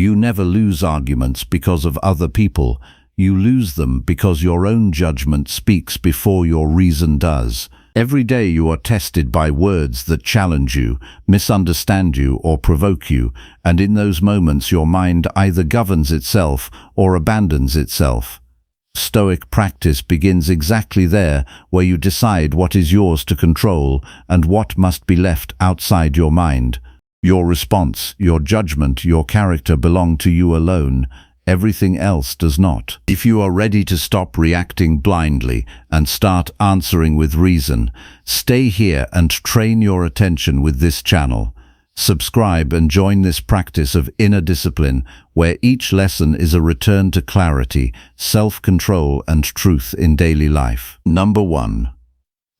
You never lose arguments because of other people. You lose them because your own judgment speaks before your reason does. Every day you are tested by words that challenge you, misunderstand you, or provoke you, and in those moments your mind either governs itself or abandons itself. Stoic practice begins exactly there, where you decide what is yours to control and what must be left outside your mind. Your response, your judgment, your character belong to you alone. Everything else does not. If you are ready to stop reacting blindly and start answering with reason, stay here and train your attention with this channel. Subscribe and join this practice of inner discipline, where each lesson is a return to clarity, self-control, and truth in daily life. Number 1.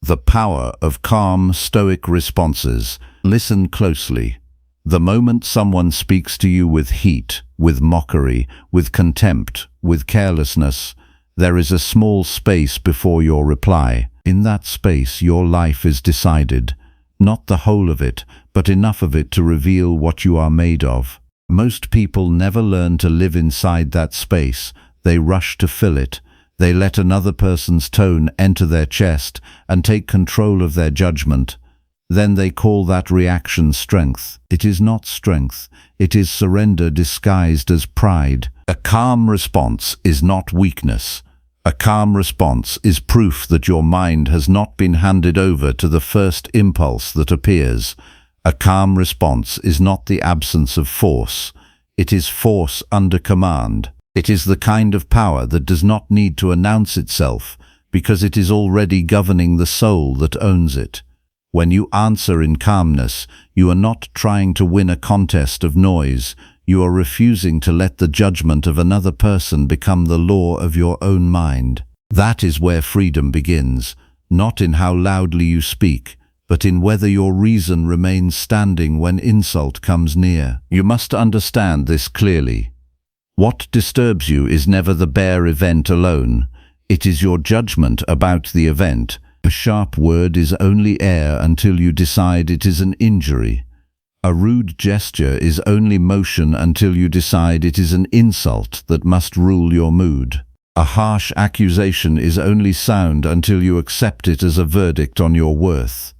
The power of calm, stoic responses. Listen closely. The moment someone speaks to you with heat, with mockery, with contempt, with carelessness, there is a small space before your reply. In that space, your life is decided. Not the whole of it, but enough of it to reveal what you are made of. Most people never learn to live inside that space. They rush to fill it. They let another person's tone enter their chest and take control of their judgment. Then they call that reaction strength. It is not strength. It is surrender disguised as pride. A calm response is not weakness. A calm response is proof that your mind has not been handed over to the first impulse that appears. A calm response is not the absence of force. It is force under command. It is the kind of power that does not need to announce itself, because it is already governing the soul that owns it. When you answer in calmness, you are not trying to win a contest of noise. You are refusing to let the judgment of another person become the law of your own mind. That is where freedom begins, not in how loudly you speak, but in whether your reason remains standing when insult comes near. You must understand this clearly. What disturbs you is never the bare event alone. It is your judgment about the event. A sharp word is only air until you decide it is an injury. A rude gesture is only motion until you decide it is an insult that must rule your mood. A harsh accusation is only sound until you accept it as a verdict on your worth.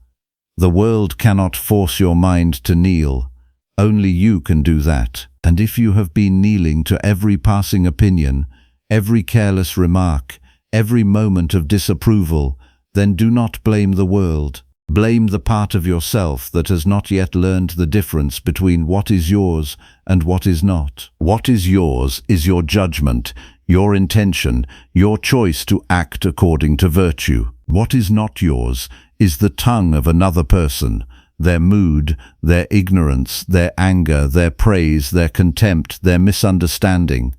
The world cannot force your mind to kneel. Only you can do that. And if you have been kneeling to every passing opinion, every careless remark, every moment of disapproval, then do not blame the world. Blame the part of yourself that has not yet learned the difference between what is yours and what is not. What is yours is your judgment, your intention, your choice to act according to virtue. What is not yours is the tongue of another person, their mood, their ignorance, their anger, their praise, their contempt, their misunderstanding.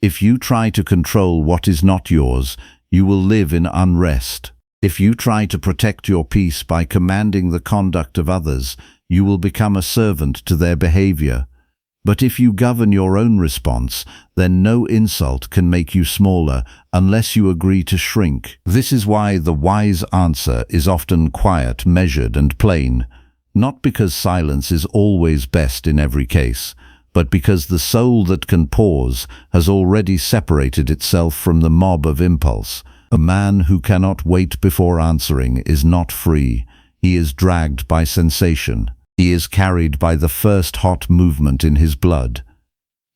If you try to control what is not yours, you will live in unrest. If you try to protect your peace by commanding the conduct of others, you will become a servant to their behavior. But if you govern your own response, then no insult can make you smaller unless you agree to shrink. This is why the wise answer is often quiet, measured, and plain. Not because silence is always best in every case, but because the soul that can pause has already separated itself from the mob of impulse. A man who cannot wait before answering is not free. He is dragged by sensation. He is carried by the first hot movement in his blood.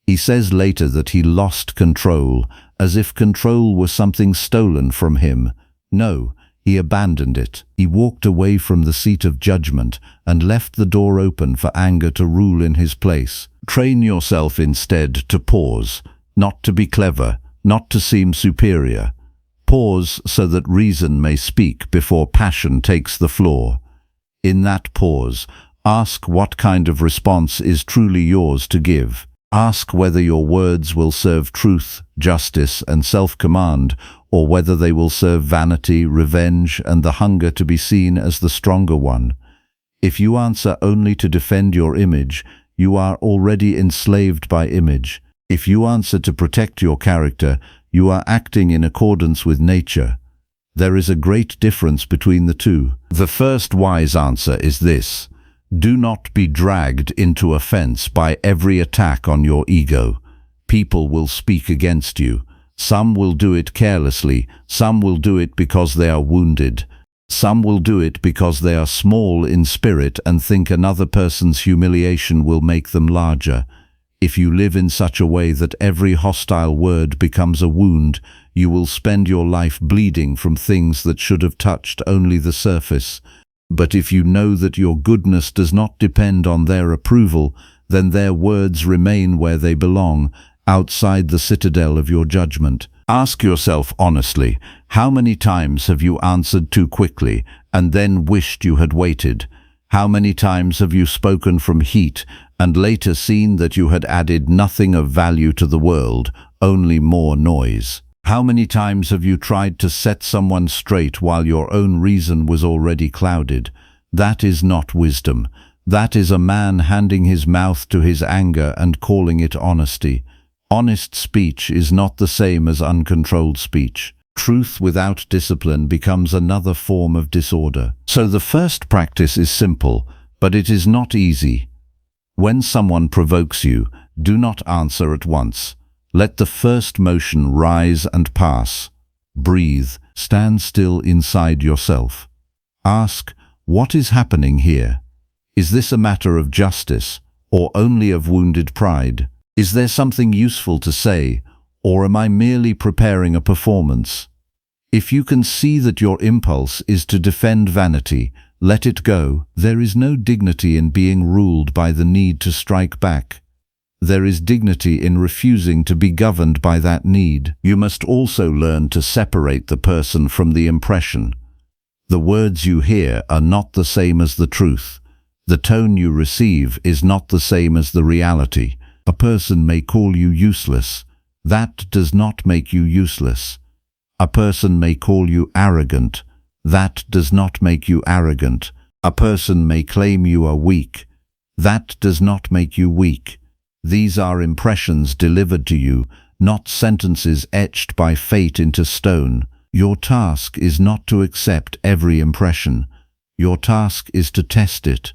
He says later that he lost control, as if control were something stolen from him. No, he abandoned it. He walked away from the seat of judgment and left the door open for anger to rule in his place. Train yourself instead to pause, not to be clever, not to seem superior. Pause so that reason may speak before passion takes the floor. In that pause, ask what kind of response is truly yours to give. Ask whether your words will serve truth, justice, and self-command, or whether they will serve vanity, revenge, and the hunger to be seen as the stronger one. If you answer only to defend your image, you are already enslaved by image. If you answer to protect your character, you are acting in accordance with nature. There is a great difference between the two. The first wise answer is this: Do not be dragged into offense by every attack on your ego. People will speak against you. Some will do it carelessly, some will do it because they are wounded. Some will do it because they are small in spirit and think another person's humiliation will make them larger. If you live in such a way that every hostile word becomes a wound, you will spend your life bleeding from things that should have touched only the surface. But if you know that your goodness does not depend on their approval, then their words remain where they belong, outside the citadel of your judgment. Ask yourself honestly, how many times have you answered too quickly and then wished you had waited? How many times have you spoken from heat and later seen that you had added nothing of value to the world, only more noise? How many times have you tried to set someone straight while your own reason was already clouded? That is not wisdom. That is a man handing his mouth to his anger and calling it honesty. Honest speech is not the same as uncontrolled speech. Truth without discipline becomes another form of disorder. So the first practice is simple, but it is not easy. When someone provokes you, do not answer at once. Let the first motion rise and pass. Breathe. Stand still inside yourself. Ask, what is happening here? Is this a matter of justice, or only of wounded pride? Is there something useful to say, or am I merely preparing a performance? If you can see that your impulse is to defend vanity, let it go. There is no dignity in being ruled by the need to strike back. There is dignity in refusing to be governed by that need. You must also learn to separate the person from the impression. The words you hear are not the same as the truth. The tone you receive is not the same as the reality. A person may call you useless. That does not make you useless. A person may call you arrogant. That does not make you arrogant. A person may claim you are weak. That does not make you weak. These are impressions delivered to you, not sentences etched by fate into stone. Your task is not to accept every impression. Your task is to test it.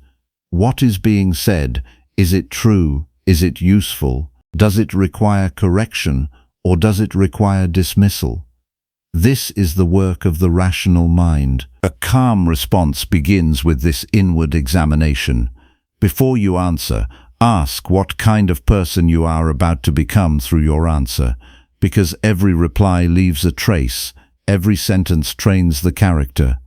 What is being said? Is it true? Is it useful? Does it require correction, or does it require dismissal? This is the work of the rational mind. A calm response begins with this inward examination. Before you answer, ask what kind of person you are about to become through your answer, because every reply leaves a trace, every sentence trains the character.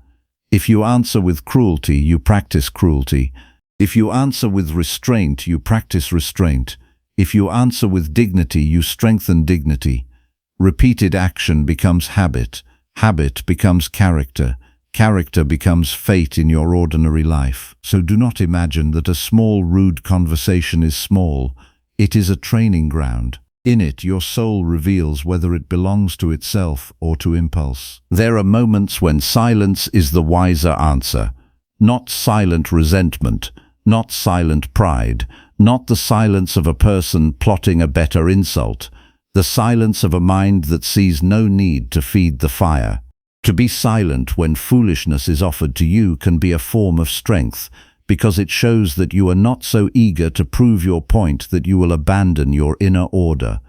If you answer with cruelty, you practice cruelty. If you answer with restraint, you practice restraint. If you answer with dignity, you strengthen dignity. Repeated action becomes habit. Habit becomes character. Character becomes fate in your ordinary life. So do not imagine that a small, rude conversation is small. It is a training ground. In it, your soul reveals whether it belongs to itself or to impulse. There are moments when silence is the wiser answer. Not silent resentment, not silent pride, not the silence of a person plotting a better insult, the silence of a mind that sees no need to feed the fire. To be silent when foolishness is offered to you can be a form of strength, because it shows that you are not so eager to prove your point that you will abandon your inner order.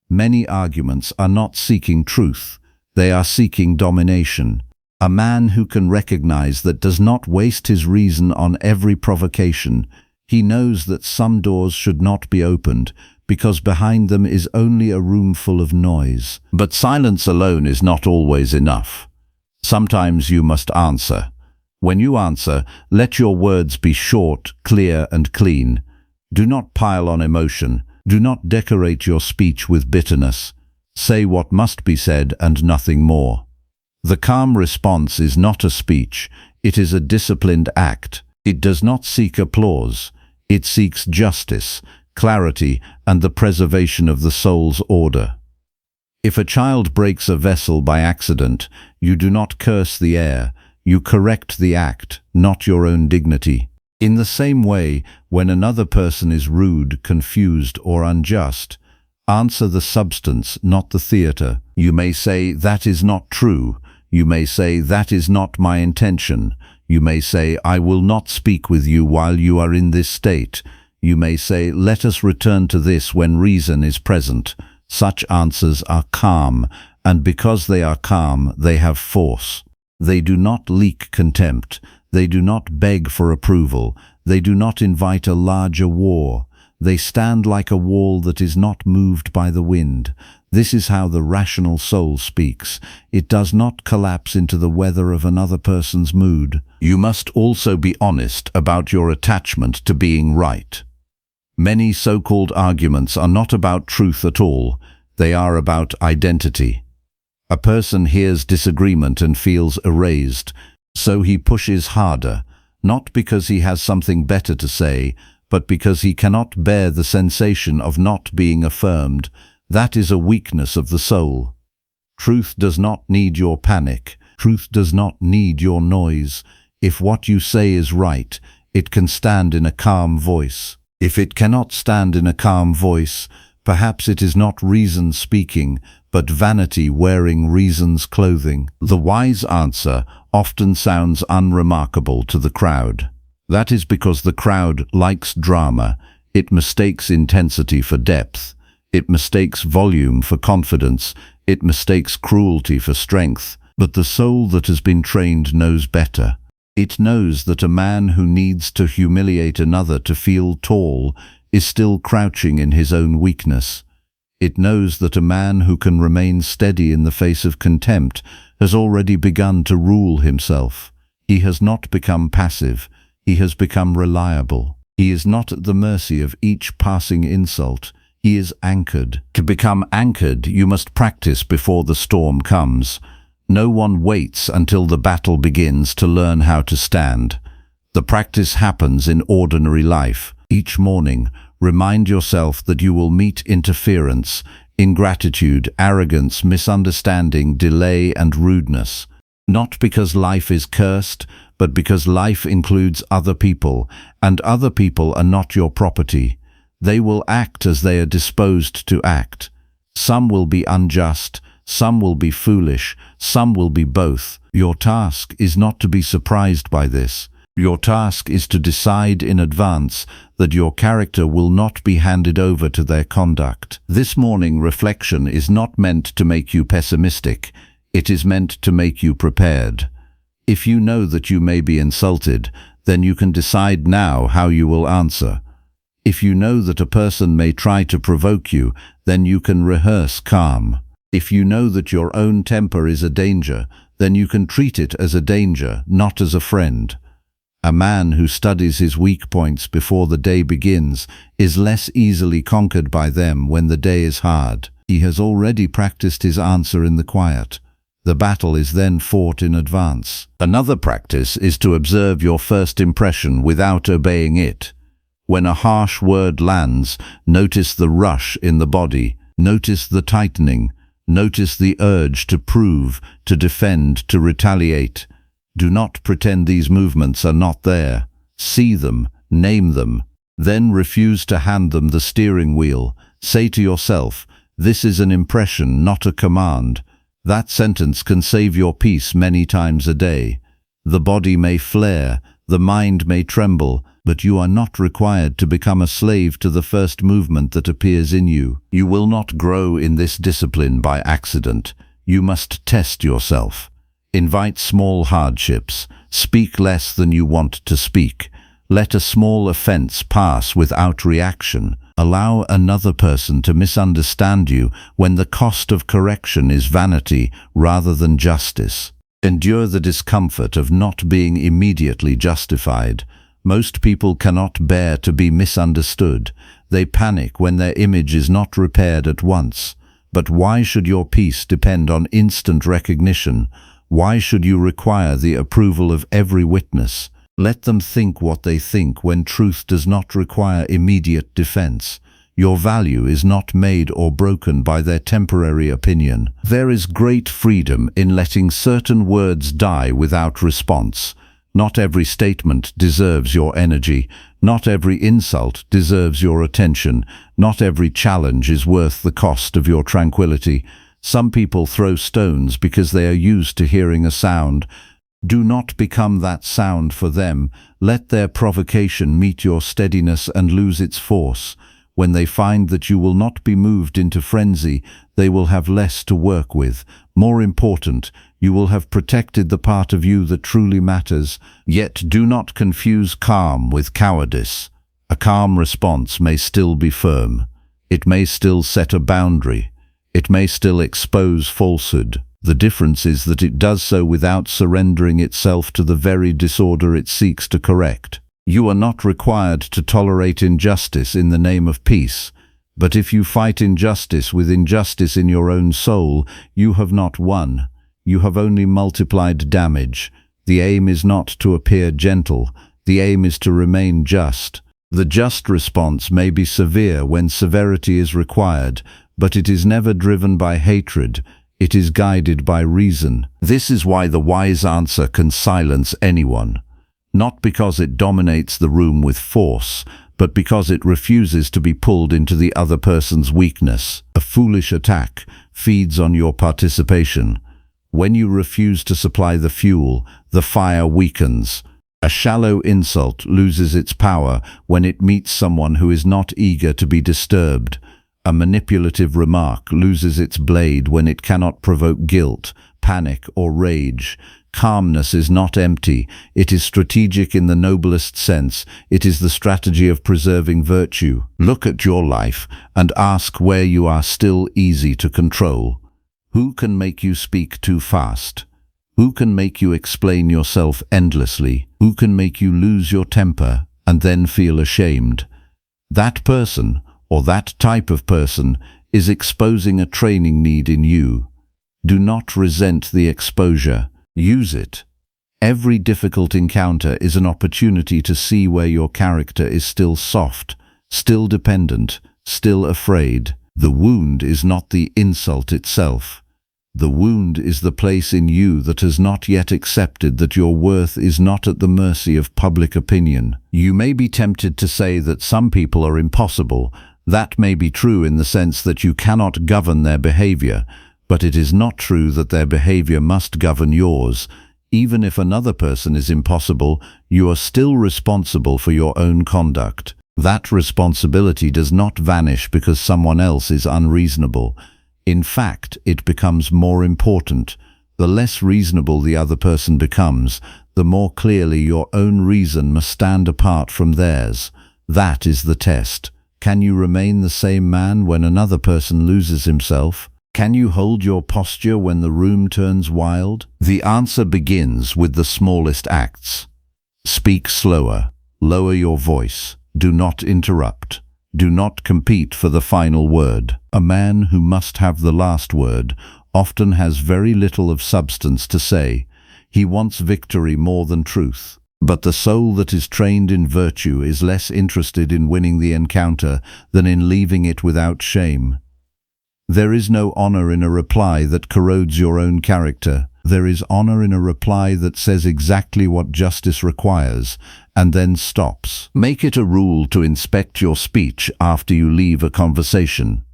Many arguments are not seeking truth, they are seeking domination. A man who can recognize that does not waste his reason on every provocation. He knows that some doors should not be opened, because behind them is only a room full of noise. But silence alone is not always enough. Sometimes you must answer. When you answer, let your words be short, clear, and clean. Do not pile on emotion. Do not decorate your speech with bitterness. Say what must be said and nothing more. The calm response is not a speech, it is a disciplined act. It does not seek applause. It seeks justice, clarity, and the preservation of the soul's order. If a child breaks a vessel by accident, you do not curse the air, you correct the act, not your own dignity. In the same way, when another person is rude, confused, or unjust, answer the substance, not the theater. You may say, "That is not true." You may say, "That is not my intention." You may say, "I will not speak with you while you are in this state." You may say, "Let us return to this when reason is present." Such answers are calm, and because they are calm, they have force. They do not leak contempt. They do not beg for approval. They do not invite a larger war. They stand like a wall that is not moved by the wind. This is how the rational soul speaks. It does not collapse into the weather of another person's mood. You must also be honest about your attachment to being right. Many so-called arguments are not about truth at all. They are about identity. A person hears disagreement and feels erased, so he pushes harder, not because he has something better to say, but because he cannot bear the sensation of not being affirmed. That is a weakness of the soul. Truth does not need your panic. Truth does not need your noise. If what you say is right, it can stand in a calm voice. If it cannot stand in a calm voice, perhaps it is not reason speaking, but vanity wearing reason's clothing. The wise answer often sounds unremarkable to the crowd. That is because the crowd likes drama. It mistakes intensity for depth. It mistakes volume for confidence. It mistakes cruelty for strength. But the soul that has been trained knows better. It knows that a man who needs to humiliate another to feel tall is still crouching in his own weakness. It knows that a man who can remain steady in the face of contempt has already begun to rule himself. He has not become passive. He has become reliable. He is not at the mercy of each passing insult. He is anchored. To become anchored, you must practice before the storm comes. No one waits until the battle begins to learn how to stand. The practice happens in ordinary life. Each morning, remind yourself that you will meet interference, ingratitude, arrogance, misunderstanding, delay, and rudeness. Not because life is cursed, but because life includes other people, and other people are not your property. They will act as they are disposed to act. Some will be unjust, some will be foolish, some will be both. Your task is not to be surprised by this. Your task is to decide in advance that your character will not be handed over to their conduct. This morning reflection is not meant to make you pessimistic. It is meant to make you prepared. If you know that you may be insulted, then you can decide now how you will answer. If you know that a person may try to provoke you, then you can rehearse calm. If you know that your own temper is a danger, then you can treat it as a danger, not as a friend. A man who studies his weak points before the day begins is less easily conquered by them when the day is hard. He has already practiced his answer in the quiet. The battle is then fought in advance. Another practice is to observe your first impression without obeying it. When a harsh word lands, notice the rush in the body, notice the tightening, notice the urge to prove, to defend, to retaliate. Do not pretend these movements are not there. See them, name them, then refuse to hand them the steering wheel. Say to yourself, "This is an impression, not a command." That sentence can save your peace many times a day. The body may flare, the mind may tremble, but you are not required to become a slave to the first movement that appears in you. You will not grow in this discipline by accident. You must test yourself. Invite small hardships. Speak less than you want to speak. Let a small offense pass without reaction. Allow another person to misunderstand you when the cost of correction is vanity rather than justice. Endure the discomfort of not being immediately justified. Most people cannot bear to be misunderstood. They panic when their image is not repaired at once. But why should your peace depend on instant recognition? Why should you require the approval of every witness? Let them think what they think when truth does not require immediate defense. Your value is not made or broken by their temporary opinion. There is great freedom in letting certain words die without response. Not every statement deserves your energy. Not every insult deserves your attention. Not every challenge is worth the cost of your tranquility. Some people throw stones because they are used to hearing a sound, Do not become that sound for them. Let their provocation meet your steadiness and lose its force. When they find that you will not be moved into frenzy, they will have less to work with. More important, you will have protected the part of you that truly matters. Yet do not confuse calm with cowardice. A calm response may still be firm. It may still set a boundary. It may still expose falsehood. The difference is that it does so without surrendering itself to the very disorder it seeks to correct. You are not required to tolerate injustice in the name of peace, but if you fight injustice with injustice in your own soul, you have not won. You have only multiplied damage. The aim is not to appear gentle. The aim is to remain just. The just response may be severe when severity is required, but it is never driven by hatred. It is guided by reason. This is why the wise answer can silence anyone. Not because it dominates the room with force, but because it refuses to be pulled into the other person's weakness. A foolish attack feeds on your participation. When you refuse to supply the fuel, the fire weakens. A shallow insult loses its power when it meets someone who is not eager to be disturbed. A manipulative remark loses its blade when it cannot provoke guilt, panic, or rage. Calmness is not empty. It is strategic in the noblest sense. It is the strategy of preserving virtue. Look at your life and ask where you are still easy to control. Who can make you speak too fast? Who can make you explain yourself endlessly? Who can make you lose your temper and then feel ashamed? That person, or that type of person, is exposing a training need in you. Do not resent the exposure. Use it. Every difficult encounter is an opportunity to see where your character is still soft, still dependent, still afraid. The wound is not the insult itself. The wound is the place in you that has not yet accepted that your worth is not at the mercy of public opinion. You may be tempted to say that some people are impossible. That may be true in the sense that you cannot govern their behavior, but it is not true that their behavior must govern yours. Even if another person is impossible, you are still responsible for your own conduct. That responsibility does not vanish because someone else is unreasonable. In fact, it becomes more important. The less reasonable the other person becomes, the more clearly your own reason must stand apart from theirs. That is the test. Can you remain the same man when another person loses himself? Can you hold your posture when the room turns wild? The answer begins with the smallest acts. Speak slower. Lower your voice. Do not interrupt. Do not compete for the final word. A man who must have the last word often has very little of substance to say. He wants victory more than truth. But the soul that is trained in virtue is less interested in winning the encounter than in leaving it without shame. There is no honor in a reply that corrodes your own character. There is honor in a reply that says exactly what justice requires, and then stops. Make it a rule to inspect your speech after you leave a conversation.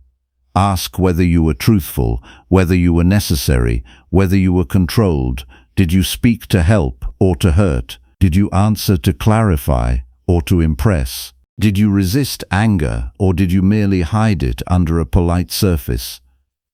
Ask whether you were truthful, whether you were necessary, whether you were controlled. Did you speak to help or to hurt? Did you answer to clarify or to impress? Did you resist anger, or did you merely hide it under a polite surface?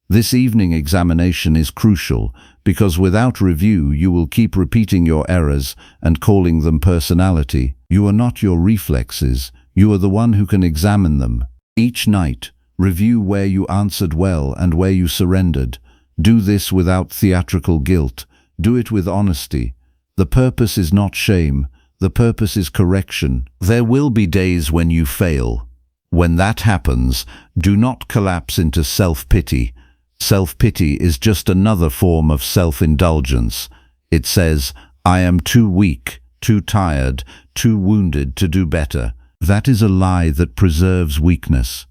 This evening examination is crucial, because without review you will keep repeating your errors and calling them personality. You are not your reflexes. You are the one who can examine them. Each night, review where you answered well and where you surrendered. Do this without theatrical guilt. Do it with honesty. The purpose is not shame. The purpose is correction. There will be days when you fail. When that happens, do not collapse into self-pity. Self-pity is just another form of self-indulgence. It says, I am too weak, too tired, too wounded to do better. That is a lie that preserves weakness.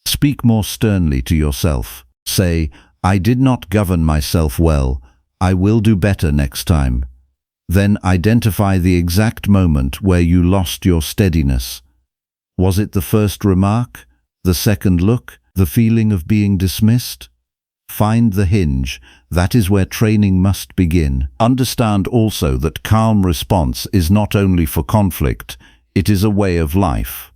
Speak more sternly to yourself. Say, I did not govern myself well. I will do better next time. Then identify the exact moment where you lost your steadiness. Was it the first remark, the second look, the feeling of being dismissed? Find the hinge. That is where training must begin. Understand also that calm response is not only for conflict, it is a way of life.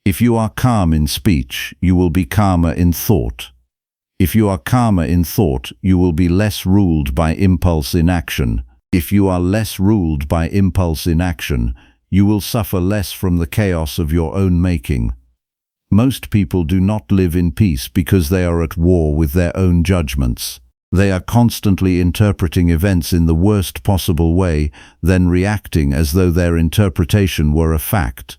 If you are calm in speech, you will be calmer in thought. If you are calmer in thought, you will be less ruled by impulse in action. If you are less ruled by impulse in action, you will suffer less from the chaos of your own making. Most people do not live in peace because they are at war with their own judgments. They are constantly interpreting events in the worst possible way, then reacting as though their interpretation were a fact.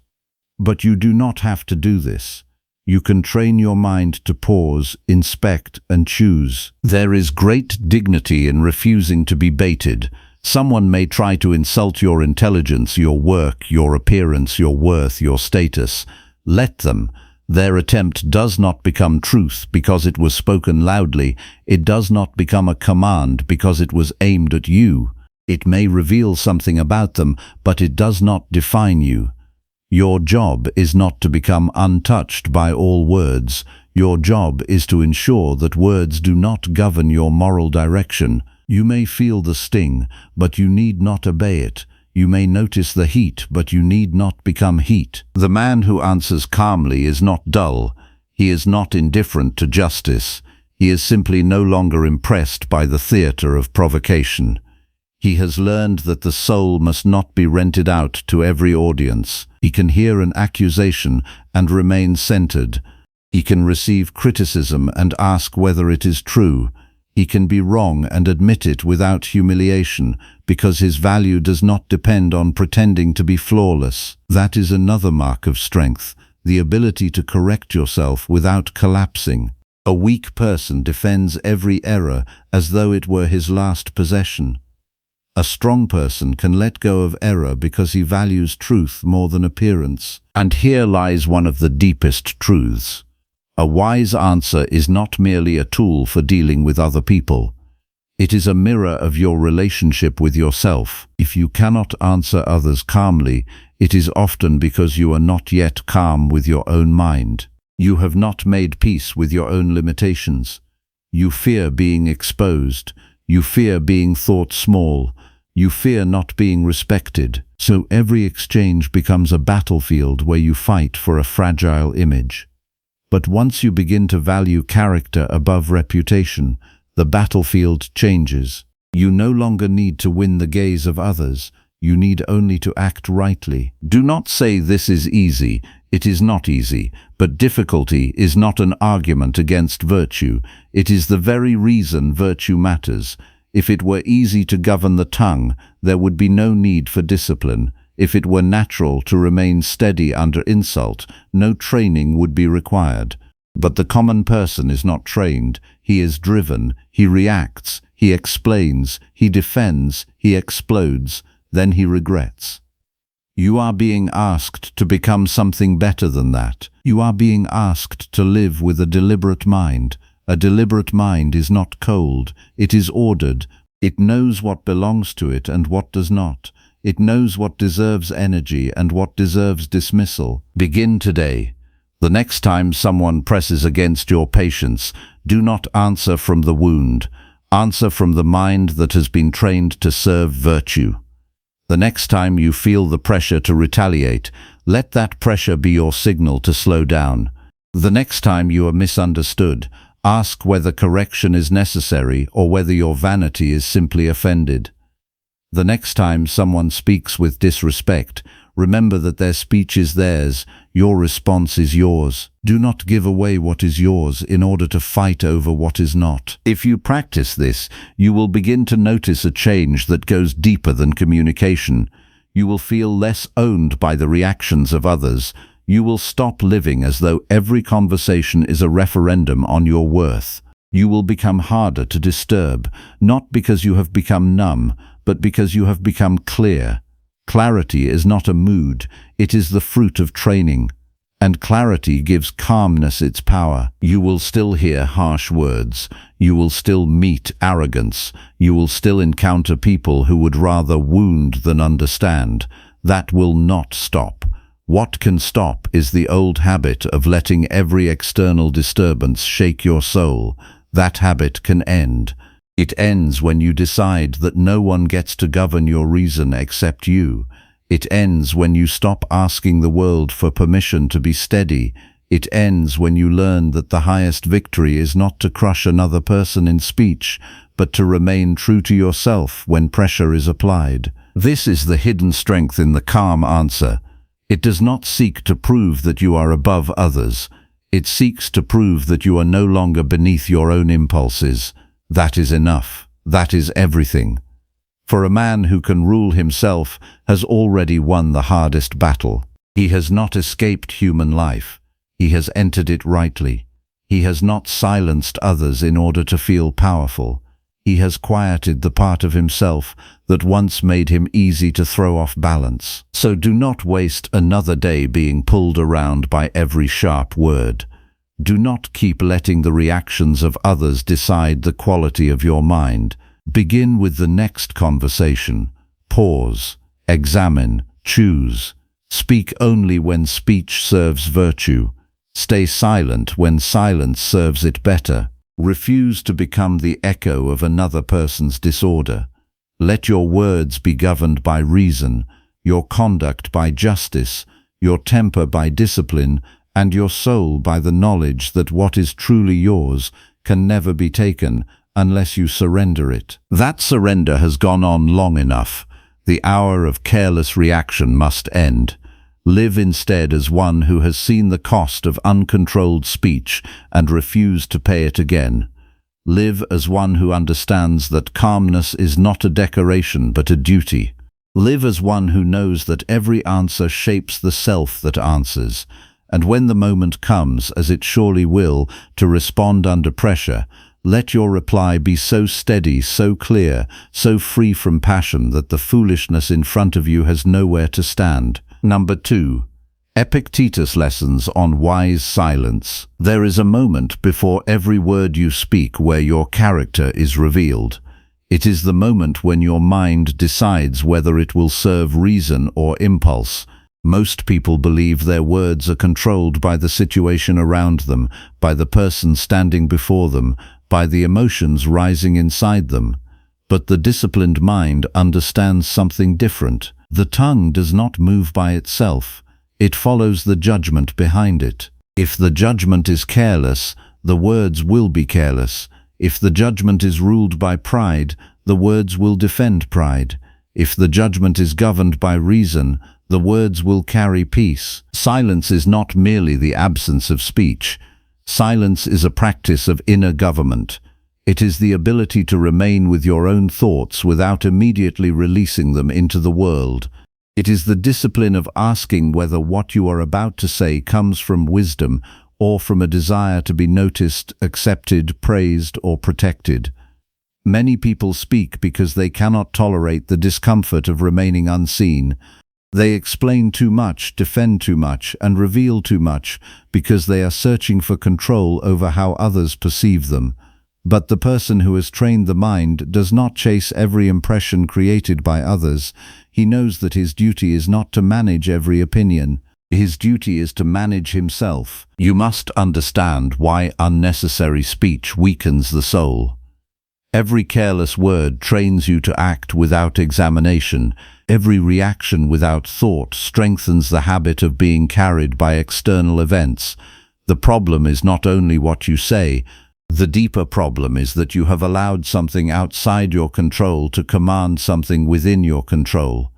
But you do not have to do this. You can train your mind to pause, inspect, and choose. There is great dignity in refusing to be baited. Someone may try to insult your intelligence, your work, your appearance, your worth, your status. Let them. Their attempt does not become truth because it was spoken loudly. It does not become a command because it was aimed at you. It may reveal something about them, but it does not define you. Your job is not to become untouched by all words. Your job is to ensure that words do not govern your moral direction. You may feel the sting, but you need not obey it. You may notice the heat, but you need not become heat. The man who answers calmly is not dull. He is not indifferent to justice. He is simply no longer impressed by the theater of provocation. He has learned that the soul must not be rented out to every audience. He can hear an accusation and remain centered. He can receive criticism and ask whether it is true. He can be wrong and admit it without humiliation, because his value does not depend on pretending to be flawless. That is another mark of strength, the ability to correct yourself without collapsing. A weak person defends every error as though it were his last possession. A strong person can let go of error because he values truth more than appearance. And here lies one of the deepest truths. A wise answer is not merely a tool for dealing with other people. It is a mirror of your relationship with yourself. If you cannot answer others calmly, it is often because you are not yet calm with your own mind. You have not made peace with your own limitations. You fear being exposed. You fear being thought small. You fear not being respected. So every exchange becomes a battlefield where you fight for a fragile image. But once you begin to value character above reputation, the battlefield changes. You no longer need to win the gaze of others. You need only to act rightly. Do not say this is easy. It is not easy. But difficulty is not an argument against virtue. It is the very reason virtue matters. If it were easy to govern the tongue, there would be no need for discipline. If it were natural to remain steady under insult, no training would be required. But the common person is not trained. He is driven. He reacts. He explains. He defends. He explodes. Then he regrets. You are being asked to become something better than that. You are being asked to live with a deliberate mind. A deliberate mind is not cold. It is ordered. It knows what belongs to it and what does not. It knows what deserves energy and what deserves dismissal. Begin today. The next time someone presses against your patience, do not answer from the wound. Answer from the mind that has been trained to serve virtue. The next time you feel the pressure to retaliate, let that pressure be your signal to slow down. The next time you are misunderstood, ask whether correction is necessary or whether your vanity is simply offended. The next time someone speaks with disrespect, remember that their speech is theirs, your response is yours. Do not give away what is yours in order to fight over what is not. If you practice this, you will begin to notice a change that goes deeper than communication. You will feel less owned by the reactions of others. You will stop living as though every conversation is a referendum on your worth. You will become harder to disturb, not because you have become numb, but because you have become clear. Clarity is not a mood, it is the fruit of training. And clarity gives calmness its power. You will still hear harsh words. You will still meet arrogance. You will still encounter people who would rather wound than understand. That will not stop. What can stop is the old habit of letting every external disturbance shake your soul. that habit can end. It ends when you decide that no one gets to govern your reason except you. It ends when you stop asking the world for permission to be steady. It ends when you learn that the highest victory is not to crush another person in speech, but to remain true to yourself when pressure is applied. This is the hidden strength in the calm answer. It does not seek to prove that you are above others. It seeks to prove that you are no longer beneath your own impulses. That is enough. That is everything. For a man who can rule himself has already won the hardest battle. He has not escaped human life. He has entered it rightly. He has not silenced others in order to feel powerful. He has quieted the part of himself that once made him easy to throw off balance. So do not waste another day being pulled around by every sharp word. Do not keep letting the reactions of others decide the quality of your mind. Begin with the next conversation. Pause, examine, choose. Speak only when speech serves virtue. Stay silent when silence serves it better. Refuse to become the echo of another person's disorder. Let your words be governed by reason, your conduct by justice, your temper by discipline, and your soul by the knowledge that what is truly yours can never be taken unless you surrender it. That surrender has gone on long enough. The hour of careless reaction must end. Live instead as one who has seen the cost of uncontrolled speech and refused to pay it again. Live as one who understands that calmness is not a decoration but a duty. Live as one who knows that every answer shapes the self that answers, and when the moment comes, as it surely will, to respond under pressure, let your reply be so steady, so clear, so free from passion that the foolishness in front of you has nowhere to stand. Number 2. Epictetus lessons on wise silence. There is a moment before every word you speak where your character is revealed. It is the moment when your mind decides whether it will serve reason or impulse. Most people believe their words are controlled by the situation around them, by the person standing before them, by the emotions rising inside them. But the disciplined mind understands something different. The tongue does not move by itself. It follows the judgment behind it. If the judgment is careless, the words will be careless. If the judgment is ruled by pride, the words will defend pride. If the judgment is governed by reason, the words will carry peace. Silence is not merely the absence of speech. Silence is a practice of inner government. It is the ability to remain with your own thoughts without immediately releasing them into the world. It is the discipline of asking whether what you are about to say comes from wisdom or from a desire to be noticed, accepted, praised, or protected. Many people speak because they cannot tolerate the discomfort of remaining unseen. They explain too much, defend too much, and reveal too much because they are searching for control over how others perceive them. But the person who has trained the mind does not chase every impression created by others. He knows that his duty is not to manage every opinion. His duty is to manage himself. You must understand why unnecessary speech weakens the soul. Every careless word trains you to act without examination. Every reaction without thought strengthens the habit of being carried by external events. The problem is not only what you say. The deeper problem is that you have allowed something outside your control to command something within your control.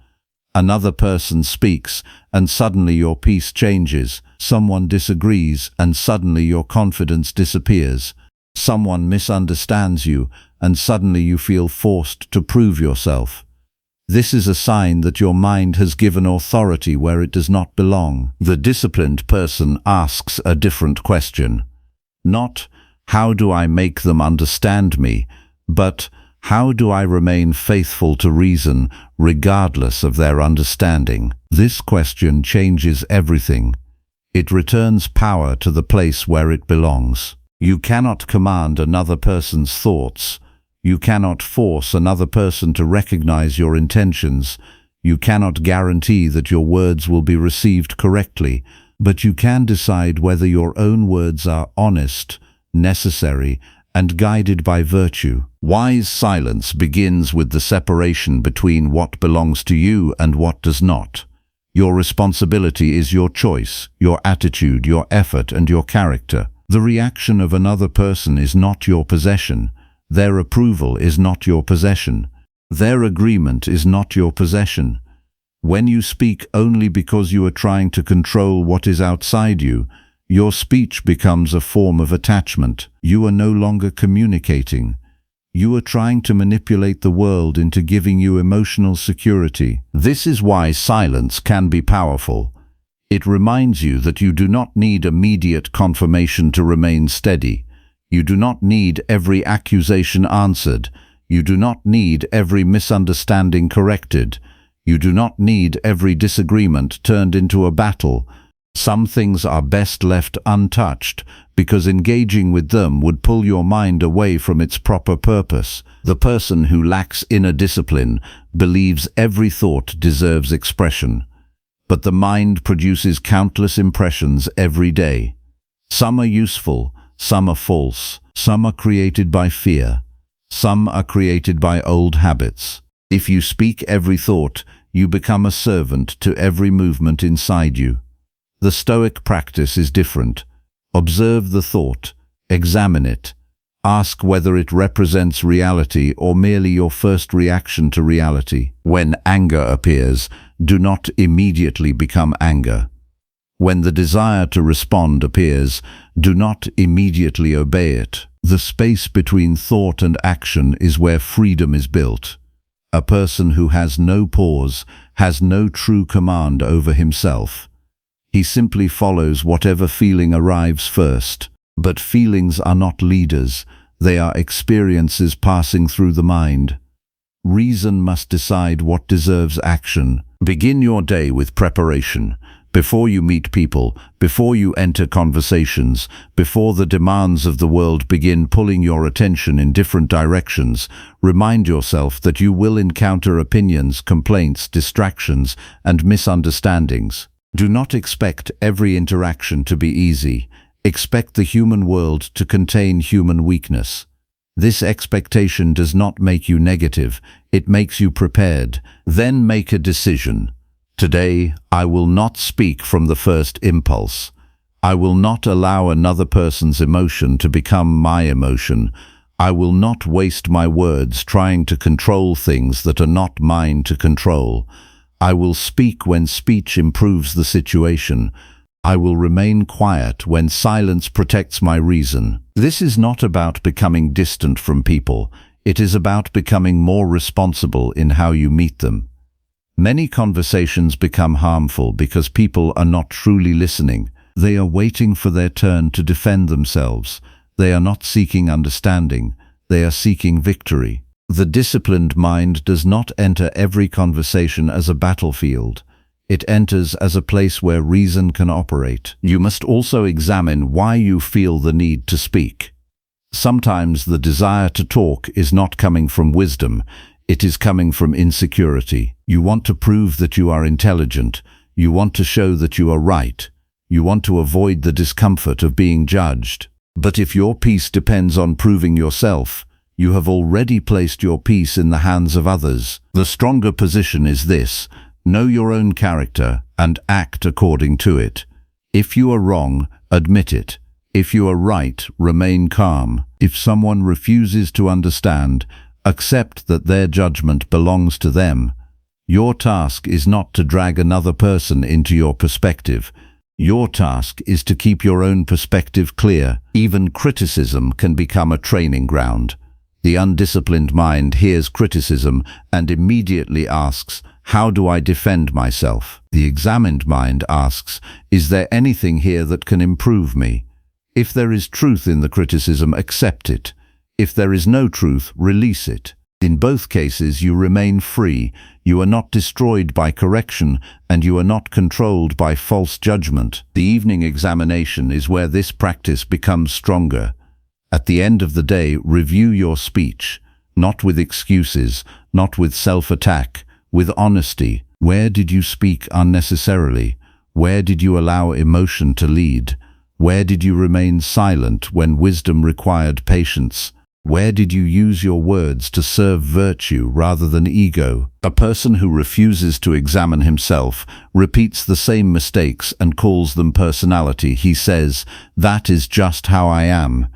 Another person speaks, and suddenly your peace changes. Someone disagrees, and suddenly your confidence disappears. Someone misunderstands you, and suddenly you feel forced to prove yourself. This is a sign that your mind has given authority where it does not belong. The disciplined person asks a different question. Not, how do I make them understand me? But, how do I remain faithful to reason, regardless of their understanding? This question changes everything. It returns power to the place where it belongs. You cannot command another person's thoughts. You cannot force another person to recognize your intentions. You cannot guarantee that your words will be received correctly, but you can decide whether your own words are honest, necessary, and guided by virtue. Wise silence begins with the separation between what belongs to you and what does not. Your responsibility is your choice, your attitude, your effort, and your character. The reaction of another person is not your possession. Their approval is not your possession. Their agreement is not your possession. When you speak only because you are trying to control what is outside you, your speech becomes a form of attachment. You are no longer communicating. You are trying to manipulate the world into giving you emotional security. This is why silence can be powerful. It reminds you that you do not need immediate confirmation to remain steady. You do not need every accusation answered. You do not need every misunderstanding corrected. You do not need every disagreement turned into a battle. Some things are best left untouched, because engaging with them would pull your mind away from its proper purpose. The person who lacks inner discipline believes every thought deserves expression. But the mind produces countless impressions every day. Some are useful, some are false, some are created by fear, some are created by old habits. If you speak every thought, you become a servant to every movement inside you. The Stoic practice is different. Observe the thought, examine it, ask whether it represents reality or merely your first reaction to reality. When anger appears, do not immediately become anger. When the desire to respond appears, do not immediately obey it. The space between thought and action is where freedom is built. A person who has no pause has no true command over himself. He simply follows whatever feeling arrives first. But feelings are not leaders. They are experiences passing through the mind. Reason must decide what deserves action. Begin your day with preparation. Before you meet people, before you enter conversations, before the demands of the world begin pulling your attention in different directions, remind yourself that you will encounter opinions, complaints, distractions, and misunderstandings. Do not expect every interaction to be easy. Expect the human world to contain human weakness. This expectation does not make you negative, it makes you prepared. Then make a decision. Today, I will not speak from the first impulse. I will not allow another person's emotion to become my emotion. I will not waste my words trying to control things that are not mine to control. I will speak when speech improves the situation. I will remain quiet when silence protects my reason. This is not about becoming distant from people. It is about becoming more responsible in how you meet them. Many conversations become harmful because people are not truly listening. They are waiting for their turn to defend themselves. They are not seeking understanding. They are seeking victory. The disciplined mind does not enter every conversation as a battlefield. It enters as a place where reason can operate. You must also examine why you feel the need to speak. Sometimes the desire to talk is not coming from wisdom. It is coming from insecurity. You want to prove that you are intelligent. You want to show that you are right. You want to avoid the discomfort of being judged. But if your peace depends on proving yourself, you have already placed your peace in the hands of others. The stronger position is this: know your own character and act according to it. If you are wrong, admit it. If you are right, remain calm. If someone refuses to understand, accept that their judgment belongs to them. Your task is not to drag another person into your perspective. Your task is to keep your own perspective clear. Even criticism can become a training ground. The undisciplined mind hears criticism and immediately asks, how do I defend myself? The examined mind asks, is there anything here that can improve me? If there is truth in the criticism, accept it. If there is no truth, release it. In both cases, you remain free. You are not destroyed by correction, and you are not controlled by false judgment. The evening examination is where this practice becomes stronger. At the end of the day, review your speech, not with excuses, not with self-attack, with honesty. Where did you speak unnecessarily? Where did you allow emotion to lead? Where did you remain silent when wisdom required patience? Where did you use your words to serve virtue rather than ego? A person who refuses to examine himself repeats the same mistakes and calls them personality. He says, "That is just how I am."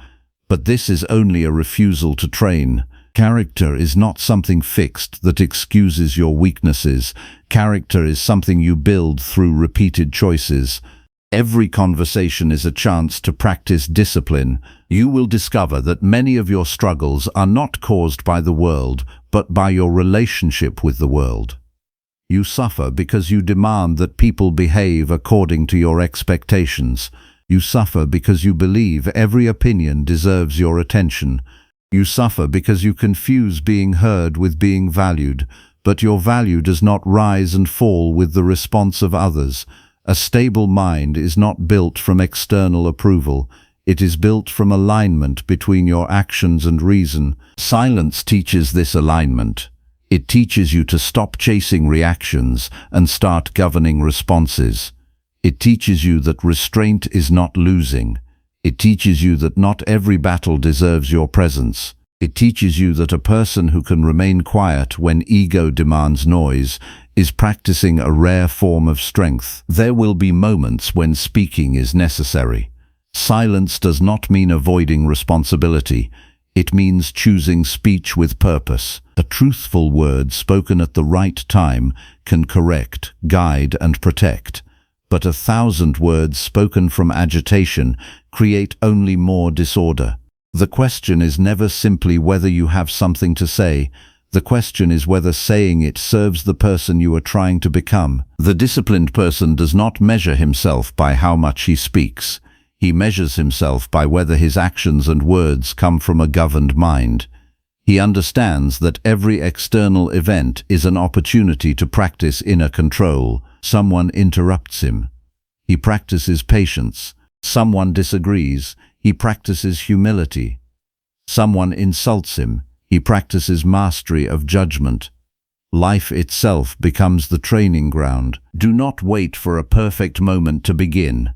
But this is only a refusal to train. Character is not something fixed that excuses your weaknesses. Character is something you build through repeated choices. Every conversation is a chance to practice discipline. You will discover that many of your struggles are not caused by the world, but by your relationship with the world. You suffer because you demand that people behave according to your expectations. You suffer because you believe every opinion deserves your attention. You suffer because you confuse being heard with being valued, but your value does not rise and fall with the response of others. A stable mind is not built from external approval. It is built from alignment between your actions and reason. Silence teaches this alignment. It teaches you to stop chasing reactions and start governing responses. It teaches you that restraint is not losing. It teaches you that not every battle deserves your presence. It teaches you that a person who can remain quiet when ego demands noise is practicing a rare form of strength. There will be moments when speaking is necessary. Silence does not mean avoiding responsibility. It means choosing speech with purpose. A truthful word spoken at the right time can correct, guide, and protect. But 1,000 words spoken from agitation create only more disorder. The question is never simply whether you have something to say. The question is whether saying it serves the person you are trying to become. The disciplined person does not measure himself by how much he speaks. He measures himself by whether his actions and words come from a governed mind. He understands that every external event is an opportunity to practice inner control. Someone interrupts him. He practices patience. Someone disagrees. He practices humility. Someone insults him. He practices mastery of judgment. Life itself becomes the training ground. Do not wait for a perfect moment to begin.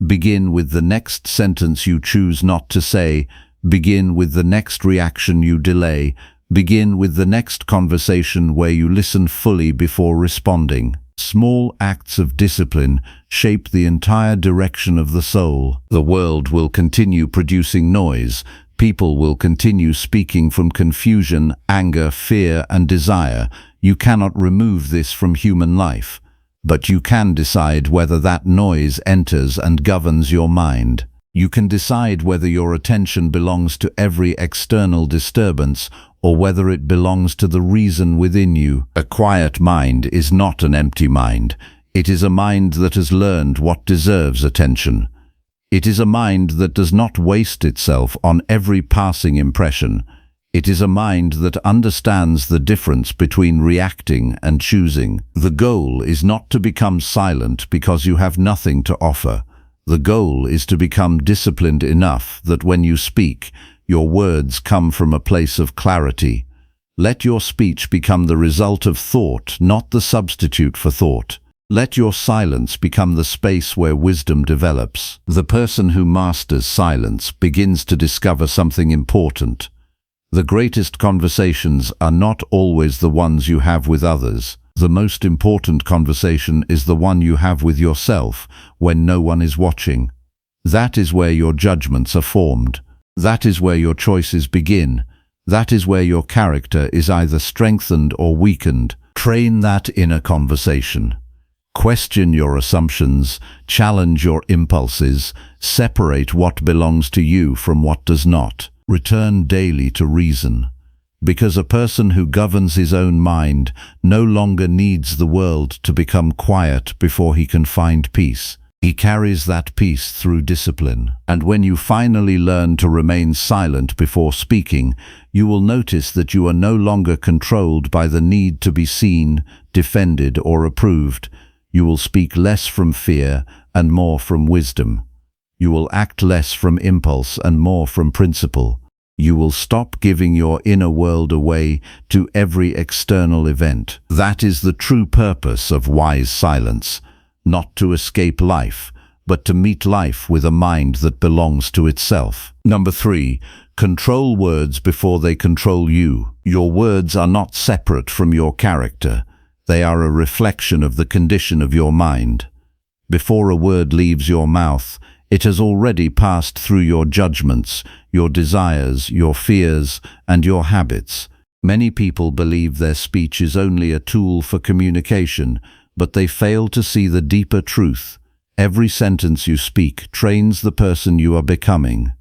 Begin with the next sentence you choose not to say. Begin with the next reaction you delay. Begin with the next conversation where you listen fully before responding. Small acts of discipline shape the entire direction of the soul. The world will continue producing noise. People will continue speaking from confusion, anger, fear, and desire. You cannot remove this from human life, but you can decide whether that noise enters and governs your mind. You can decide whether your attention belongs to every external disturbance or whether it belongs to the reason within you. A quiet mind is not an empty mind. It is a mind that has learned what deserves attention. It is a mind that does not waste itself on every passing impression. It is a mind that understands the difference between reacting and choosing. The goal is not to become silent because you have nothing to offer. The goal is to become disciplined enough that when you speak, your words come from a place of clarity. Let your speech become the result of thought, not the substitute for thought. Let your silence become the space where wisdom develops. The person who masters silence begins to discover something important. The greatest conversations are not always the ones you have with others. The most important conversation is the one you have with yourself when no one is watching. That is where your judgments are formed. That is where your choices begin. That is where your character is either strengthened or weakened. Train that inner conversation. Question your assumptions, challenge your impulses, separate what belongs to you from what does not. Return daily to reason. Because a person who governs his own mind no longer needs the world to become quiet before he can find peace. He carries that peace through discipline. And when you finally learn to remain silent before speaking, you will notice that you are no longer controlled by the need to be seen, defended, or approved. You will speak less from fear and more from wisdom. You will act less from impulse and more from principle. You will stop giving your inner world away to every external event. That is the true purpose of wise silence. Not to escape life, but to meet life with a mind that belongs to itself. Number 3, control words before they control you. Your words are not separate from your character. They are a reflection of the condition of your mind. Before a word leaves your mouth, it has already passed through your judgments, your desires, your fears, and your habits. Many people believe their speech is only a tool for communication, but they fail to see the deeper truth. Every sentence you speak trains the person you are becoming.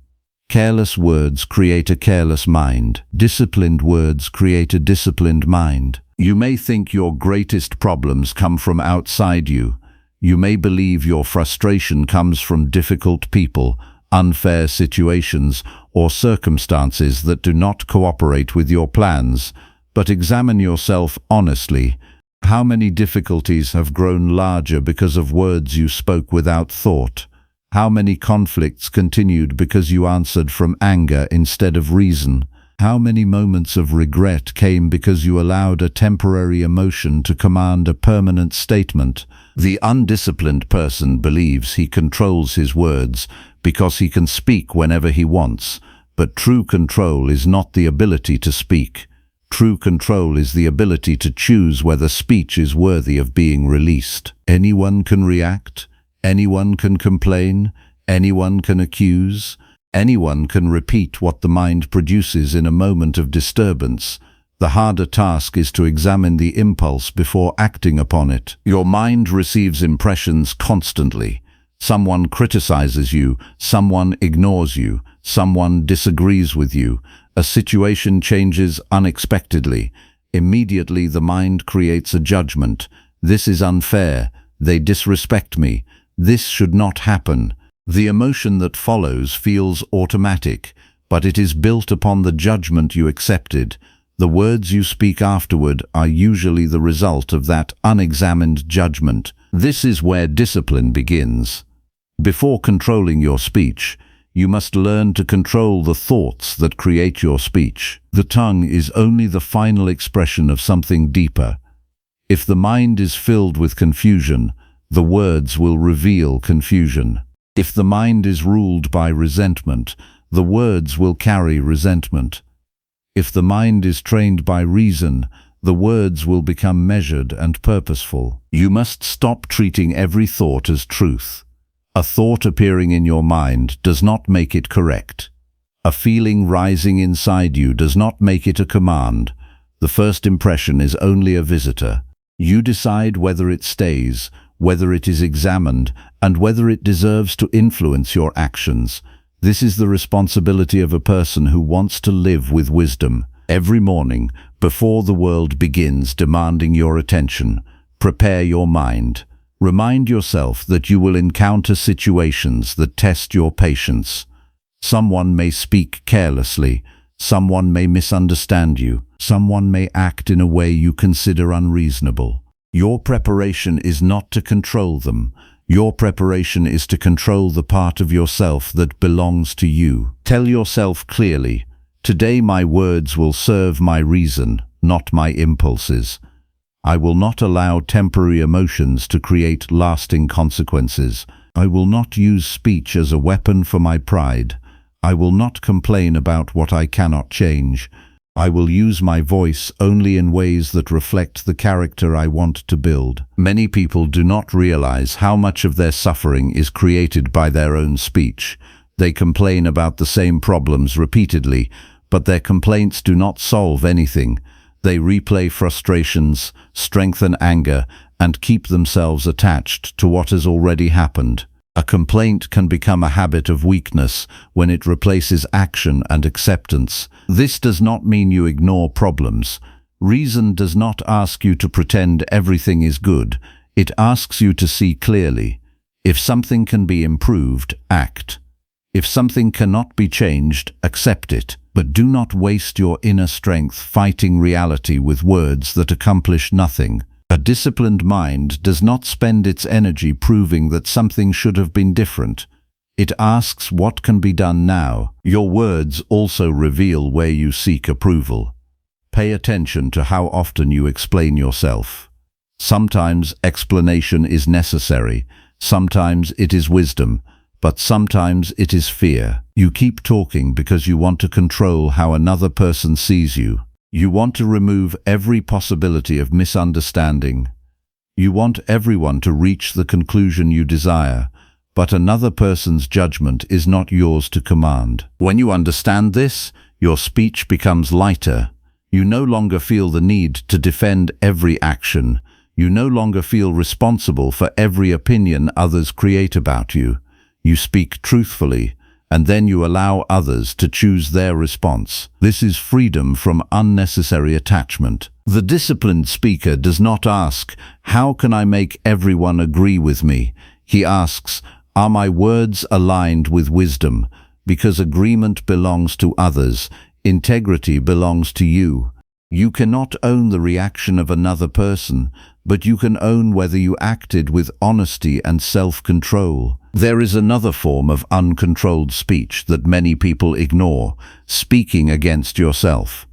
Careless words create a careless mind. Disciplined words create a disciplined mind. You may think your greatest problems come from outside you. You may believe your frustration comes from difficult people, unfair situations, or circumstances that do not cooperate with your plans. But examine yourself honestly. How many difficulties have grown larger because of words you spoke without thought? How many conflicts continued because you answered from anger instead of reason? How many moments of regret came because you allowed a temporary emotion to command a permanent statement? The undisciplined person believes he controls his words because he can speak whenever he wants, but true control is not the ability to speak. True control is the ability to choose whether speech is worthy of being released. Anyone can react, anyone can complain, anyone can accuse, anyone can repeat what the mind produces in a moment of disturbance. The harder task is to examine the impulse before acting upon it. Your mind receives impressions constantly. Someone criticizes you, someone ignores you, someone disagrees with you. A situation changes unexpectedly. Immediately the mind creates a judgment. This is unfair. They disrespect me. This should not happen. The emotion that follows feels automatic, but it is built upon the judgment you accepted. The words you speak afterward are usually the result of that unexamined judgment. This is where discipline begins. Before controlling your speech, you must learn to control the thoughts that create your speech. The tongue is only the final expression of something deeper. If the mind is filled with confusion, the words will reveal confusion. If the mind is ruled by resentment, the words will carry resentment. If the mind is trained by reason, the words will become measured and purposeful. You must stop treating every thought as truth. A thought appearing in your mind does not make it correct. A feeling rising inside you does not make it a command. The first impression is only a visitor. You decide whether it stays, whether it is examined, and whether it deserves to influence your actions. This is the responsibility of a person who wants to live with wisdom. Every morning, before the world begins demanding your attention, prepare your mind. Remind yourself that you will encounter situations that test your patience. Someone may speak carelessly. Someone may misunderstand you. Someone may act in a way you consider unreasonable. Your preparation is not to control them. Your preparation is to control the part of yourself that belongs to you. Tell yourself clearly, today my words will serve my reason, not my impulses. I will not allow temporary emotions to create lasting consequences. I will not use speech as a weapon for my pride. I will not complain about what I cannot change. I will use my voice only in ways that reflect the character I want to build. Many people do not realize how much of their suffering is created by their own speech. They complain about the same problems repeatedly, but their complaints do not solve anything. They replay frustrations, strengthen anger, and keep themselves attached to what has already happened. A complaint can become a habit of weakness when it replaces action and acceptance. This does not mean you ignore problems. Reason does not ask you to pretend everything is good. It asks you to see clearly. If something can be improved, act. If something cannot be changed, accept it. But do not waste your inner strength fighting reality with words that accomplish nothing. A disciplined mind does not spend its energy proving that something should have been different. It asks what can be done now. Your words also reveal where you seek approval. Pay attention to how often you explain yourself. Sometimes explanation is necessary. Sometimes it is wisdom, but sometimes it is fear. You keep talking because you want to control how another person sees you. You want to remove every possibility of misunderstanding. You want everyone to reach the conclusion you desire, but another person's judgment is not yours to command. When you understand this, your speech becomes lighter. You no longer feel the need to defend every action. You no longer feel responsible for every opinion others create about you. You speak truthfully, and then you allow others to choose their response. This is freedom from unnecessary attachment. The disciplined speaker does not ask, "How can I make everyone agree with me?" He asks, "Are my words aligned with wisdom?" Because agreement belongs to others, integrity belongs to you. You cannot own the reaction of another person, but you can own whether you acted with honesty and self-control. There is another form of uncontrolled speech that many people ignore: speaking against yourself.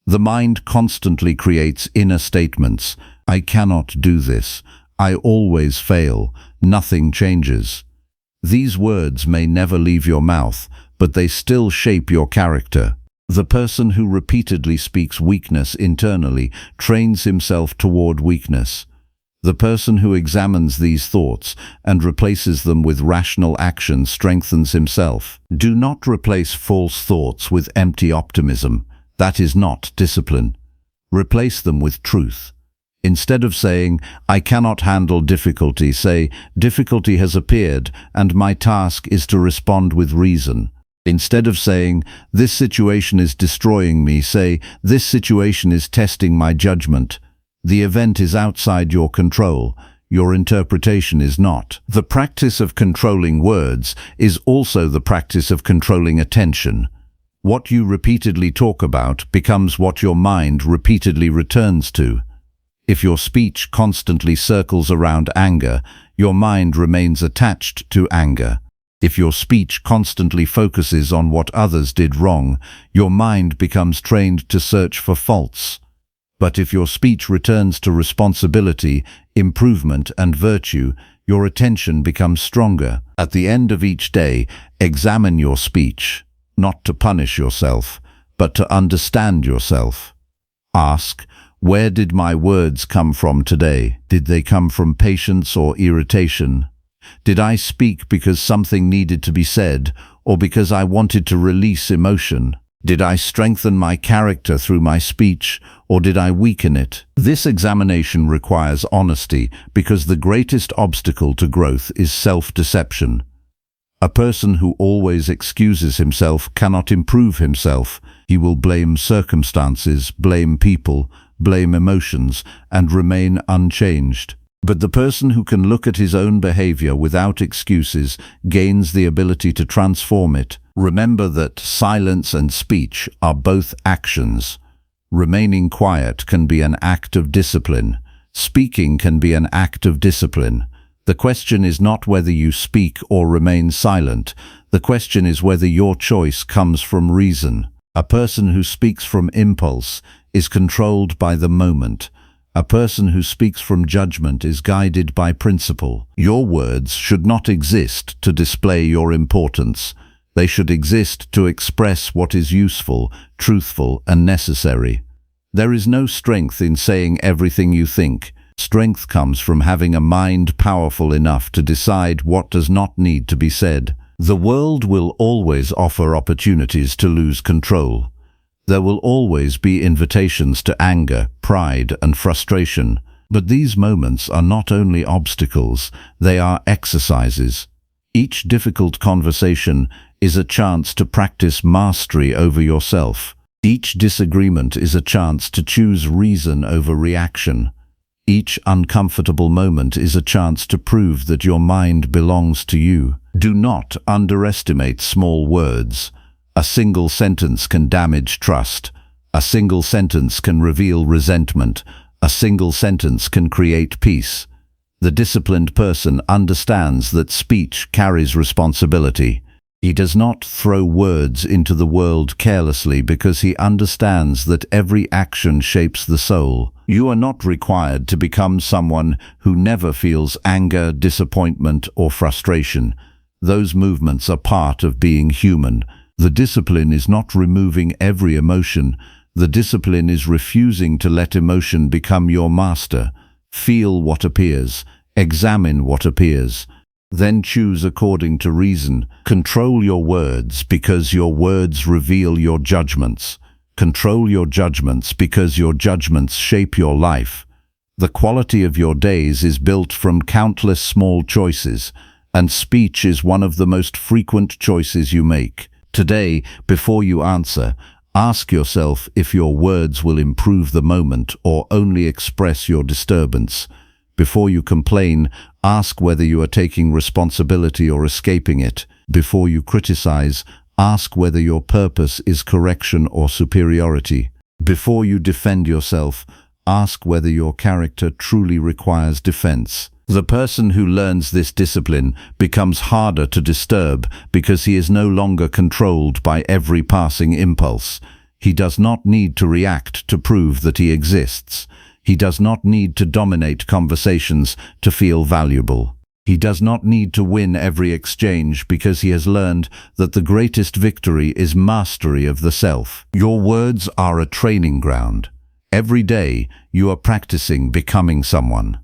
The mind constantly creates inner statements. "I cannot do this. I always fail. Nothing changes." These words may never leave your mouth, but they still shape your character. The person who repeatedly speaks weakness internally trains himself toward weakness. The person who examines these thoughts and replaces them with rational action strengthens himself. Do not replace false thoughts with empty optimism. That is not discipline. Replace them with truth. Instead of saying, "I cannot handle difficulty," say, "Difficulty has appeared, and my task is to respond with reason." Instead of saying, "This situation is destroying me," say, "This situation is testing my judgment." The event is outside your control. Your interpretation is not. The practice of controlling words is also the practice of controlling attention. What you repeatedly talk about becomes what your mind repeatedly returns to. If your speech constantly circles around anger, your mind remains attached to anger. If your speech constantly focuses on what others did wrong, your mind becomes trained to search for faults. But if your speech returns to responsibility, improvement, and virtue, your attention becomes stronger. At the end of each day, examine your speech, not to punish yourself, but to understand yourself. Ask, where did my words come from today? Did they come from patience or irritation? Did I speak because something needed to be said, or because I wanted to release emotion? Did I strengthen my character through my speech, or did I weaken it? This examination requires honesty, because the greatest obstacle to growth is self-deception. A person who always excuses himself cannot improve himself. He will blame circumstances, blame people, blame emotions, and remain unchanged. But the person who can look at his own behavior without excuses gains the ability to transform it. Remember that silence and speech are both actions. Remaining quiet can be an act of discipline. Speaking can be an act of discipline. The question is not whether you speak or remain silent. The question is whether your choice comes from reason. A person who speaks from impulse is controlled by the moment. A person who speaks from judgment is guided by principle. Your words should not exist to display your importance. They should exist to express what is useful, truthful, and necessary. There is no strength in saying everything you think. Strength comes from having a mind powerful enough to decide what does not need to be said. The world will always offer opportunities to lose control. There will always be invitations to anger, pride, and frustration. But these moments are not only obstacles, they are exercises. Each difficult conversation is a chance to practice mastery over yourself. Each disagreement is a chance to choose reason over reaction. Each uncomfortable moment is a chance to prove that your mind belongs to you. Do not underestimate small words. A single sentence can damage trust. A single sentence can reveal resentment. A single sentence can create peace. The disciplined person understands that speech carries responsibility. He does not throw words into the world carelessly because he understands that every action shapes the soul. You are not required to become someone who never feels anger, disappointment, or frustration. Those movements are part of being human. The discipline is not removing every emotion. The discipline is refusing to let emotion become your master. Feel what appears. Examine what appears. Then choose according to reason. Control your words because your words reveal your judgments. Control your judgments because your judgments shape your life. The quality of your days is built from countless small choices, and speech is one of the most frequent choices you make. Today, before you answer, ask yourself if your words will improve the moment or only express your disturbance. Before you complain, ask whether you are taking responsibility or escaping it. Before you criticize, ask whether your purpose is correction or superiority. Before you defend yourself, ask whether your character truly requires defense. The person who learns this discipline becomes harder to disturb because he is no longer controlled by every passing impulse. He does not need to react to prove that he exists. He does not need to dominate conversations to feel valuable. He does not need to win every exchange because he has learned that the greatest victory is mastery of the self. Your words are a training ground. Every day you are practicing becoming someone.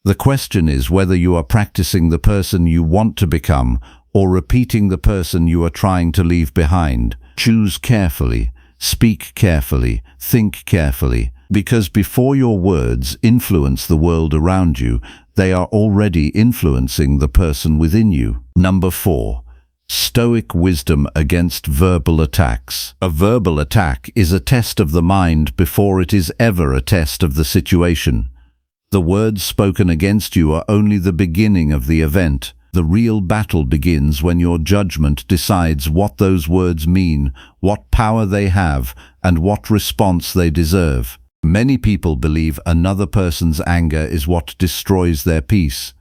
The question is whether you are practicing the person you want to become or repeating the person you are trying to leave behind. Choose carefully, speak carefully, think carefully, because before your words influence the world around you, they are already influencing the person within you. Number 4. Stoic wisdom against verbal attacks. A verbal attack is a test of the mind before it is ever a test of the situation. The words spoken against you are only the beginning of the event. The real battle begins when your judgment decides what those words mean, what power they have, and what response they deserve. Many people believe another person's anger is what destroys their peace.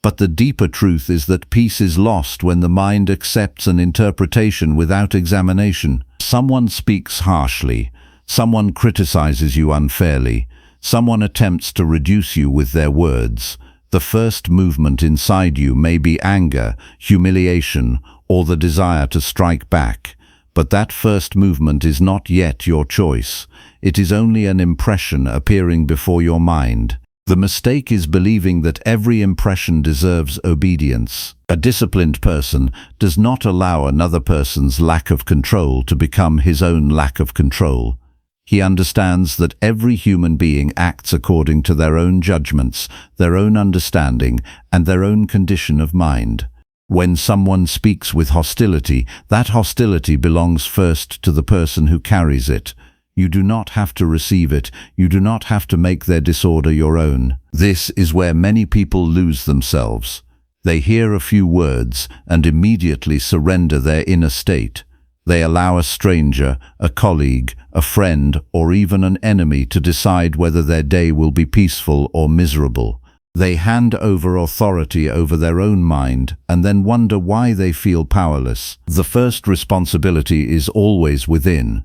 But the deeper truth is that peace is lost when the mind accepts an interpretation without examination. Someone speaks harshly. Someone criticizes you unfairly. Someone attempts to reduce you with their words. The first movement inside you may be anger, humiliation, or the desire to strike back. But that first movement is not yet your choice. It is only an impression appearing before your mind. The mistake is believing that every impression deserves obedience. A disciplined person does not allow another person's lack of control to become his own lack of control. He understands that every human being acts according to their own judgments, their own understanding, and their own condition of mind. When someone speaks with hostility, that hostility belongs first to the person who carries it. You do not have to receive it. You do not have to make their disorder your own. This is where many people lose themselves. They hear a few words and immediately surrender their inner state. They allow a stranger, a colleague, a friend, or even an enemy to decide whether their day will be peaceful or miserable. They hand over authority over their own mind and then wonder why they feel powerless. The first responsibility is always within.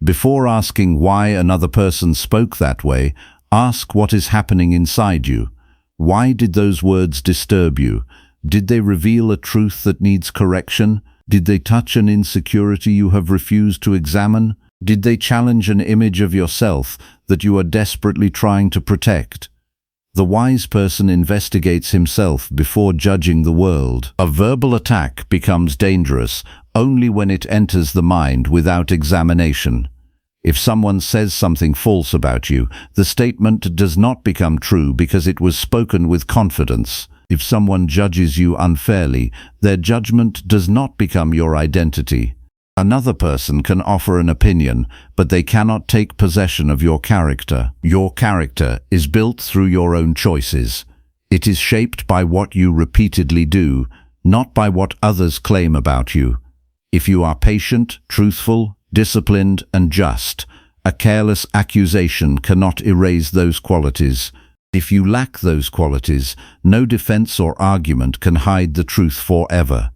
Before asking why another person spoke that way, ask what is happening inside you. Why did those words disturb you? Did they reveal a truth that needs correction? Did they touch an insecurity you have refused to examine? Did they challenge an image of yourself that you are desperately trying to protect? The wise person investigates himself before judging the world. A verbal attack becomes dangerous only when it enters the mind without examination. If someone says something false about you, the statement does not become true because it was spoken with confidence. If someone judges you unfairly, their judgment does not become your identity. Another person can offer an opinion, but they cannot take possession of your character. Your character is built through your own choices. It is shaped by what you repeatedly do, not by what others claim about you. If you are patient, truthful, disciplined, and just, a careless accusation cannot erase those qualities. If you lack those qualities, no defense or argument can hide the truth forever.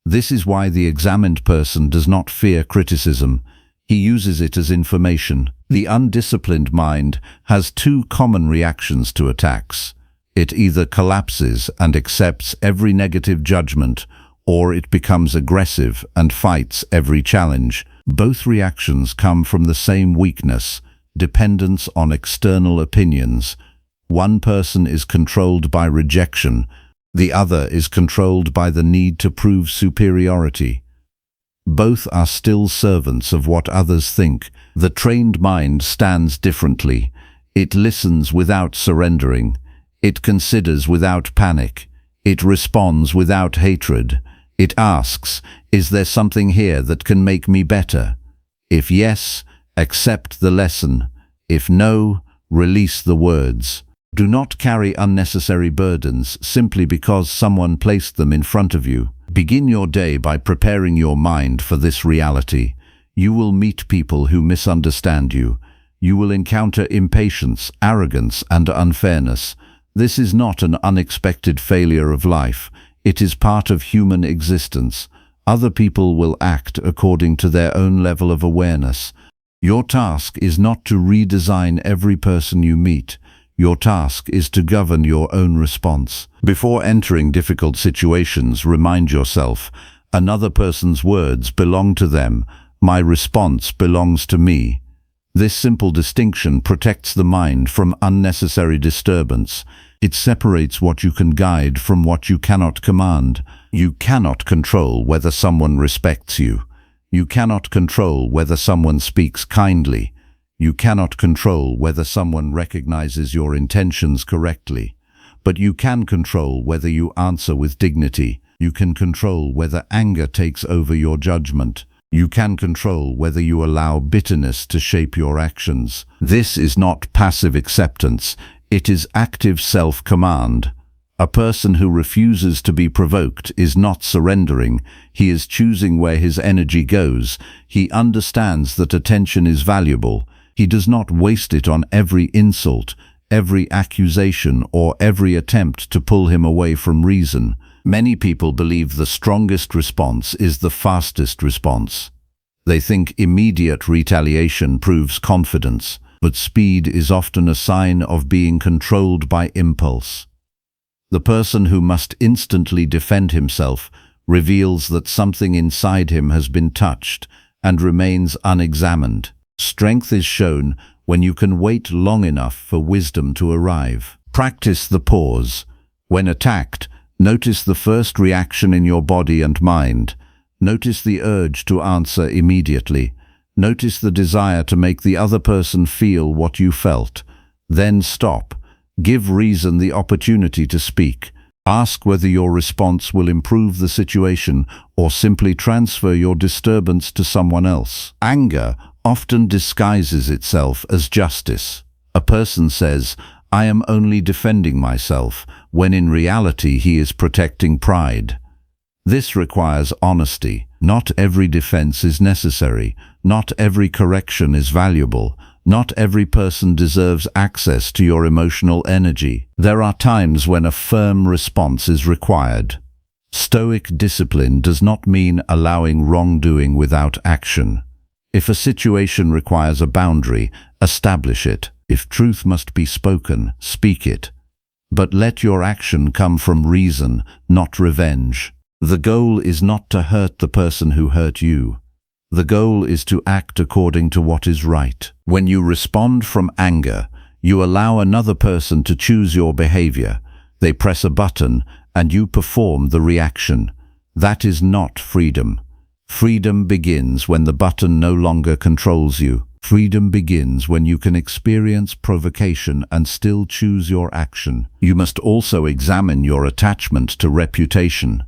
This is why the examined person does not fear criticism. He uses it as information. The undisciplined mind has two common reactions to attacks. It either collapses and accepts every negative judgment, or it becomes aggressive and fights every challenge. Both reactions come from the same weakness, dependence on external opinions. One person is controlled by rejection, the other is controlled by the need to prove superiority. Both are still servants of what others think. The trained mind stands differently. It listens without surrendering. It considers without panic. It responds without hatred. It asks, is there something here that can make me better? If yes, accept the lesson. If no, release the words. Do not carry unnecessary burdens simply because someone placed them in front of you. Begin your day by preparing your mind for this reality. You will meet people who misunderstand you. You will encounter impatience, arrogance, and unfairness. This is not an unexpected failure of life. It is part of human existence. Other people will act according to their own level of awareness. Your task is not to redesign every person you meet. Your task is to govern your own response. Before entering difficult situations, remind yourself, another person's words belong to them. My response belongs to me. This simple distinction protects the mind from unnecessary disturbance. It separates what you can guide from what you cannot command. You cannot control whether someone respects you. You cannot control whether someone speaks kindly. You cannot control whether someone recognizes your intentions correctly. But you can control whether you answer with dignity. You can control whether anger takes over your judgment. You can control whether you allow bitterness to shape your actions. This is not passive acceptance. It is active self-command. A person who refuses to be provoked is not surrendering. He is choosing where his energy goes. He understands that attention is valuable. He does not waste it on every insult, every accusation, or every attempt to pull him away from reason. Many people believe the strongest response is the fastest response. They think immediate retaliation proves confidence, but speed is often a sign of being controlled by impulse. The person who must instantly defend himself reveals that something inside him has been touched and remains unexamined. Strength is shown when you can wait long enough for wisdom to arrive. Practice the pause. When attacked, notice the first reaction in your body and mind. Notice the urge to answer immediately. Notice the desire to make the other person feel what you felt. Then stop. Give reason the opportunity to speak. Ask whether your response will improve the situation or simply transfer your disturbance to someone else. Anger often disguises itself as justice. A person says, I am only defending myself, when in reality he is protecting pride. This requires honesty. Not every defense is necessary. Not every correction is valuable. Not every person deserves access to your emotional energy. There are times when a firm response is required. Stoic discipline does not mean allowing wrongdoing without action. If a situation requires a boundary, establish it. If truth must be spoken, speak it. But let your action come from reason, not revenge. The goal is not to hurt the person who hurt you. The goal is to act according to what is right. When you respond from anger, you allow another person to choose your behavior. They press a button and you perform the reaction. That is not freedom. Freedom begins when the button no longer controls you. Freedom begins when you can experience provocation and still choose your action. You must also examine your attachment to reputation.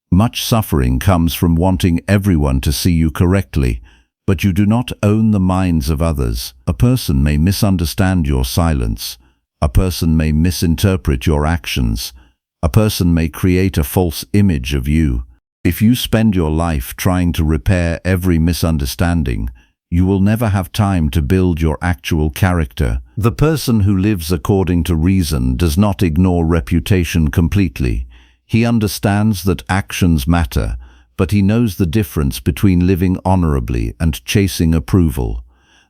Much suffering comes from wanting everyone to see you correctly, but you do not own the minds of others. A person may misunderstand your silence. A person may misinterpret your actions. A person may create a false image of you. If you spend your life trying to repair every misunderstanding, you will never have time to build your actual character. The person who lives according to reason does not ignore reputation completely. He understands that actions matter, but he knows the difference between living honorably and chasing approval.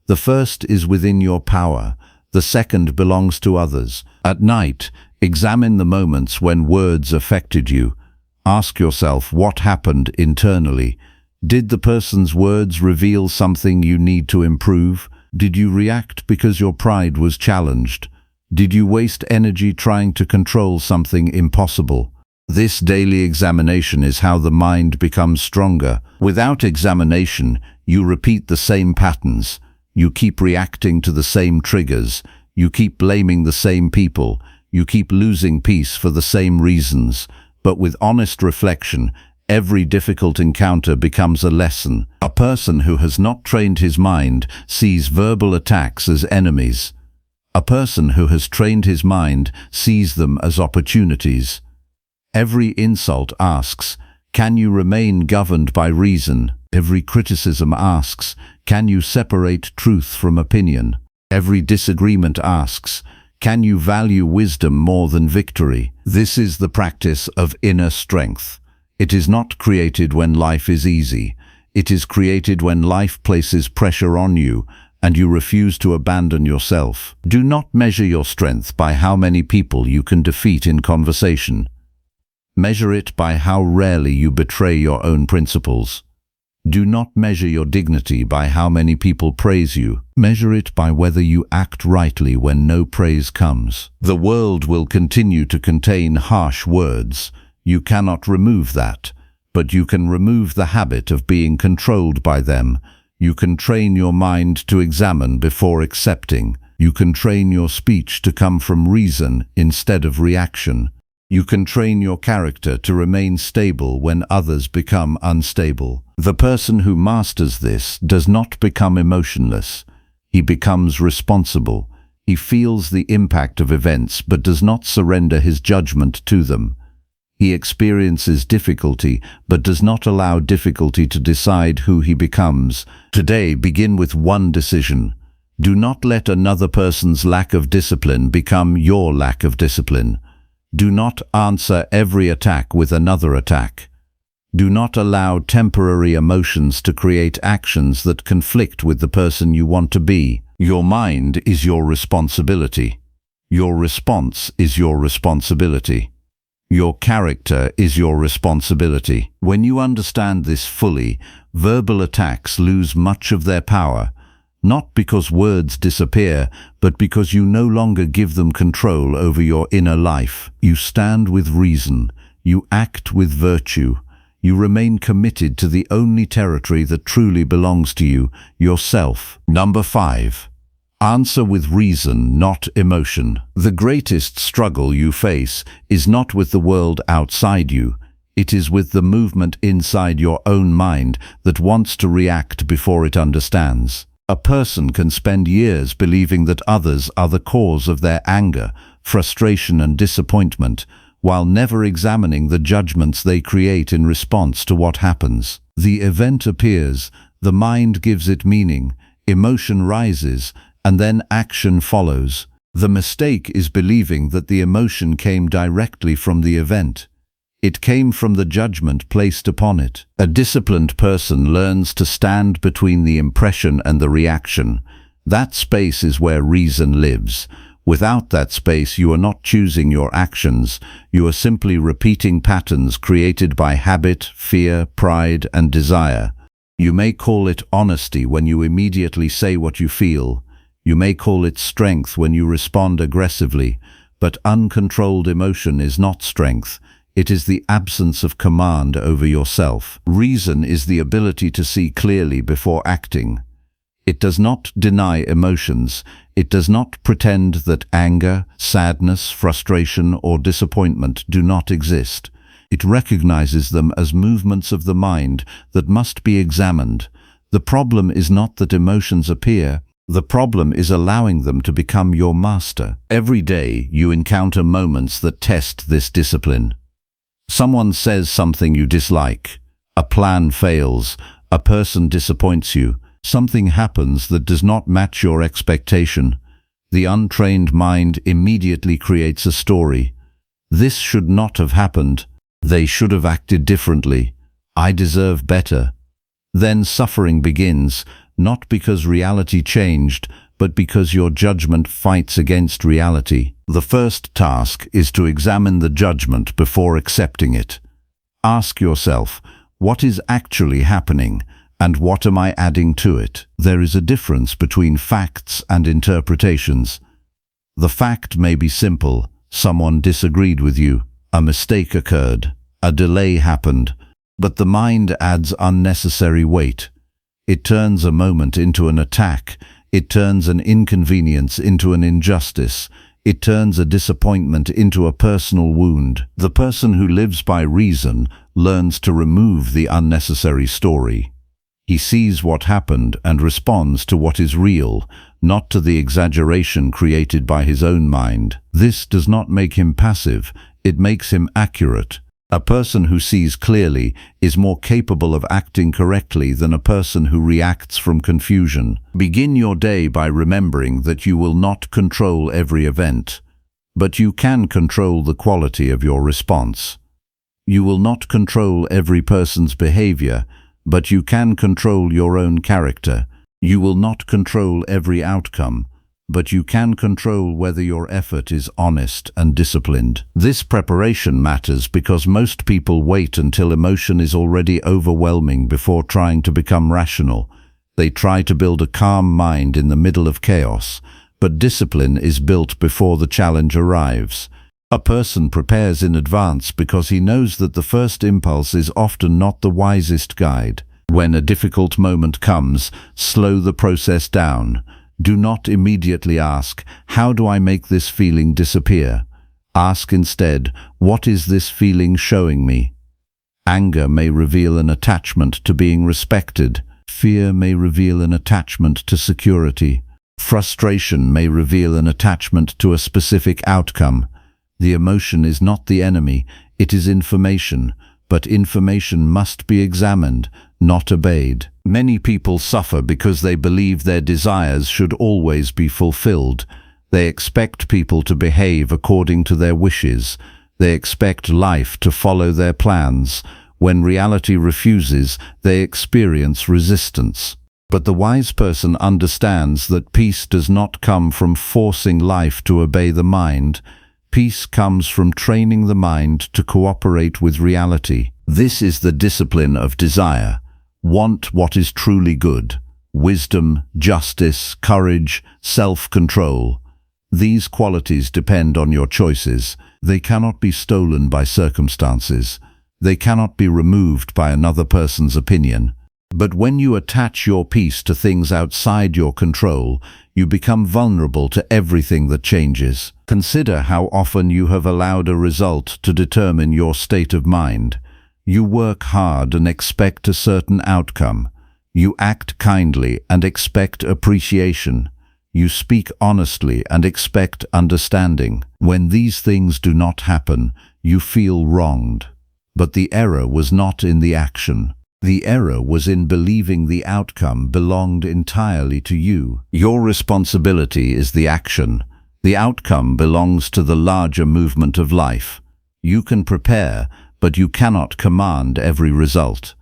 The first is within your power, the second belongs to others. At night, examine the moments when words affected you. Ask yourself what happened internally. Did the person's words reveal something you need to improve? Did you react because your pride was challenged? Did you waste energy trying to control something impossible? This daily examination is how the mind becomes stronger. Without examination, you repeat the same patterns. You keep reacting to the same triggers. You keep blaming the same people. You keep losing peace for the same reasons. But with honest reflection, every difficult encounter becomes a lesson. A person who has not trained his mind sees verbal attacks as enemies. A person who has trained his mind sees them as opportunities. Every insult asks, can you remain governed by reason? Every criticism asks, can you separate truth from opinion? Every disagreement asks, can you value wisdom more than victory? This is the practice of inner strength. It is not created when life is easy. It is created when life places pressure on you and you refuse to abandon yourself. Do not measure your strength by how many people you can defeat in conversation. Measure it by how rarely you betray your own principles. Do not measure your dignity by how many people praise you. Measure it by whether you act rightly when no praise comes. The world will continue to contain harsh words. You cannot remove that, but you can remove the habit of being controlled by them. You can train your mind to examine before accepting. You can train your speech to come from reason instead of reaction. You can train your character to remain stable when others become unstable. The person who masters this does not become emotionless. He becomes responsible. He feels the impact of events but does not surrender his judgment to them. He experiences difficulty but does not allow difficulty to decide who he becomes. Today, begin with one decision. Do not let another person's lack of discipline become your lack of discipline. Do not answer every attack with another attack. Do not allow temporary emotions to create actions that conflict with the person you want to be. Your mind is your responsibility. Your response is your responsibility. Your character is your responsibility. When you understand this fully, verbal attacks lose much of their power, not because words disappear, but because you no longer give them control over your inner life. You stand with reason. You act with virtue. You remain committed to the only territory that truly belongs to you, yourself. Number 5. Answer with reason, not emotion. The greatest struggle you face is not with the world outside you. It is with the movement inside your own mind that wants to react before it understands. A person can spend years believing that others are the cause of their anger, frustration and disappointment, while never examining the judgments they create in response to what happens. The event appears, the mind gives it meaning, emotion rises, and then action follows. The mistake is believing that the emotion came directly from the event. It came from the judgment placed upon it. A disciplined person learns to stand between the impression and the reaction. That space is where reason lives. Without that space, you are not choosing your actions. You are simply repeating patterns created by habit, fear, pride, and desire. You may call it honesty when you immediately say what you feel. You may call it strength when you respond aggressively, but uncontrolled emotion is not strength. It is the absence of command over yourself. Reason is the ability to see clearly before acting. It does not deny emotions. It does not pretend that anger, sadness, frustration, or disappointment do not exist. It recognizes them as movements of the mind that must be examined. The problem is not that emotions appear. The problem is allowing them to become your master. Every day you encounter moments that test this discipline. Someone says something you dislike. A plan fails. A person disappoints you. Something happens that does not match your expectation. The untrained mind immediately creates a story. This should not have happened. They should have acted differently. I deserve better. Then suffering begins, not because reality changed, but because your judgment fights against reality. The first task is to examine the judgment before accepting it. Ask yourself, what is actually happening, and what am I adding to it? There is a difference between facts and interpretations. The fact may be simple: someone disagreed with you, a mistake occurred, a delay happened, but the mind adds unnecessary weight. It turns a moment into an attack. It turns an inconvenience into an injustice. It turns a disappointment into a personal wound. The person who lives by reason learns to remove the unnecessary story. He sees what happened and responds to what is real, not to the exaggeration created by his own mind. This does not make him passive, it makes him accurate. A person who sees clearly is more capable of acting correctly than a person who reacts from confusion. Begin your day by remembering that you will not control every event, but you can control the quality of your response. You will not control every person's behavior, but you can control your own character. You will not control every outcome, but you can control whether your effort is honest and disciplined. This preparation matters because most people wait until emotion is already overwhelming before trying to become rational. They try to build a calm mind in the middle of chaos, but discipline is built before the challenge arrives. A person prepares in advance because he knows that the first impulse is often not the wisest guide. When a difficult moment comes, slow the process down. Do not immediately ask, how do I make this feeling disappear? Ask instead, what is this feeling showing me? Anger may reveal an attachment to being respected. Fear may reveal an attachment to security. Frustration may reveal an attachment to a specific outcome. The emotion is not the enemy, it is information, but information must be examined, not obeyed. Many people suffer because they believe their desires should always be fulfilled. They expect people to behave according to their wishes. They expect life to follow their plans. When reality refuses, they experience resistance. But the wise person understands that peace does not come from forcing life to obey the mind. Peace comes from training the mind to cooperate with reality. This is the discipline of desire. Want what is truly good. Wisdom, justice, courage, self-control. These qualities depend on your choices. They cannot be stolen by circumstances. They cannot be removed by another person's opinion. But when you attach your peace to things outside your control, you become vulnerable to everything that changes. Consider how often you have allowed a result to determine your state of mind. You work hard and expect a certain outcome. You act kindly and expect appreciation. You speak honestly and expect understanding. When these things do not happen, you feel wronged. But the error was not in the action. The error was in believing the outcome belonged entirely to you. Your responsibility is the action. The outcome belongs to the larger movement of life. You can prepare, but you cannot command every result.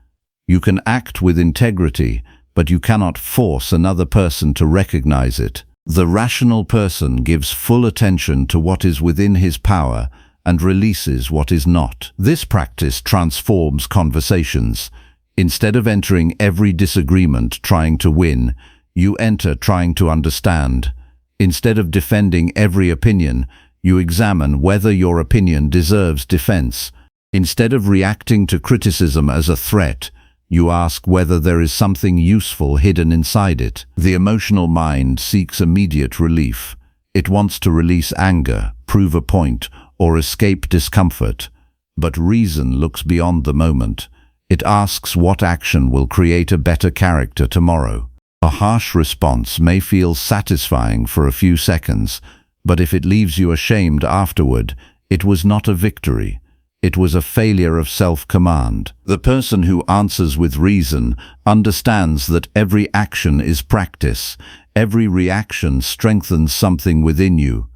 You can act with integrity, but you cannot force another person to recognize it. The rational person gives full attention to what is within his power and releases what is not. This practice transforms conversations. Instead of entering every disagreement trying to win, you enter trying to understand. Instead of defending every opinion, you examine whether your opinion deserves defense. Instead of reacting to criticism as a threat, you ask whether there is something useful hidden inside it. The emotional mind seeks immediate relief. It wants to release anger, prove a point, or escape discomfort. But reason looks beyond the moment. It asks what action will create a better character tomorrow. A harsh response may feel satisfying for a few seconds, but if it leaves you ashamed afterward, it was not a victory. It was a failure of self-command. The person who answers with reason understands that every action is practice. Every reaction strengthens something within you.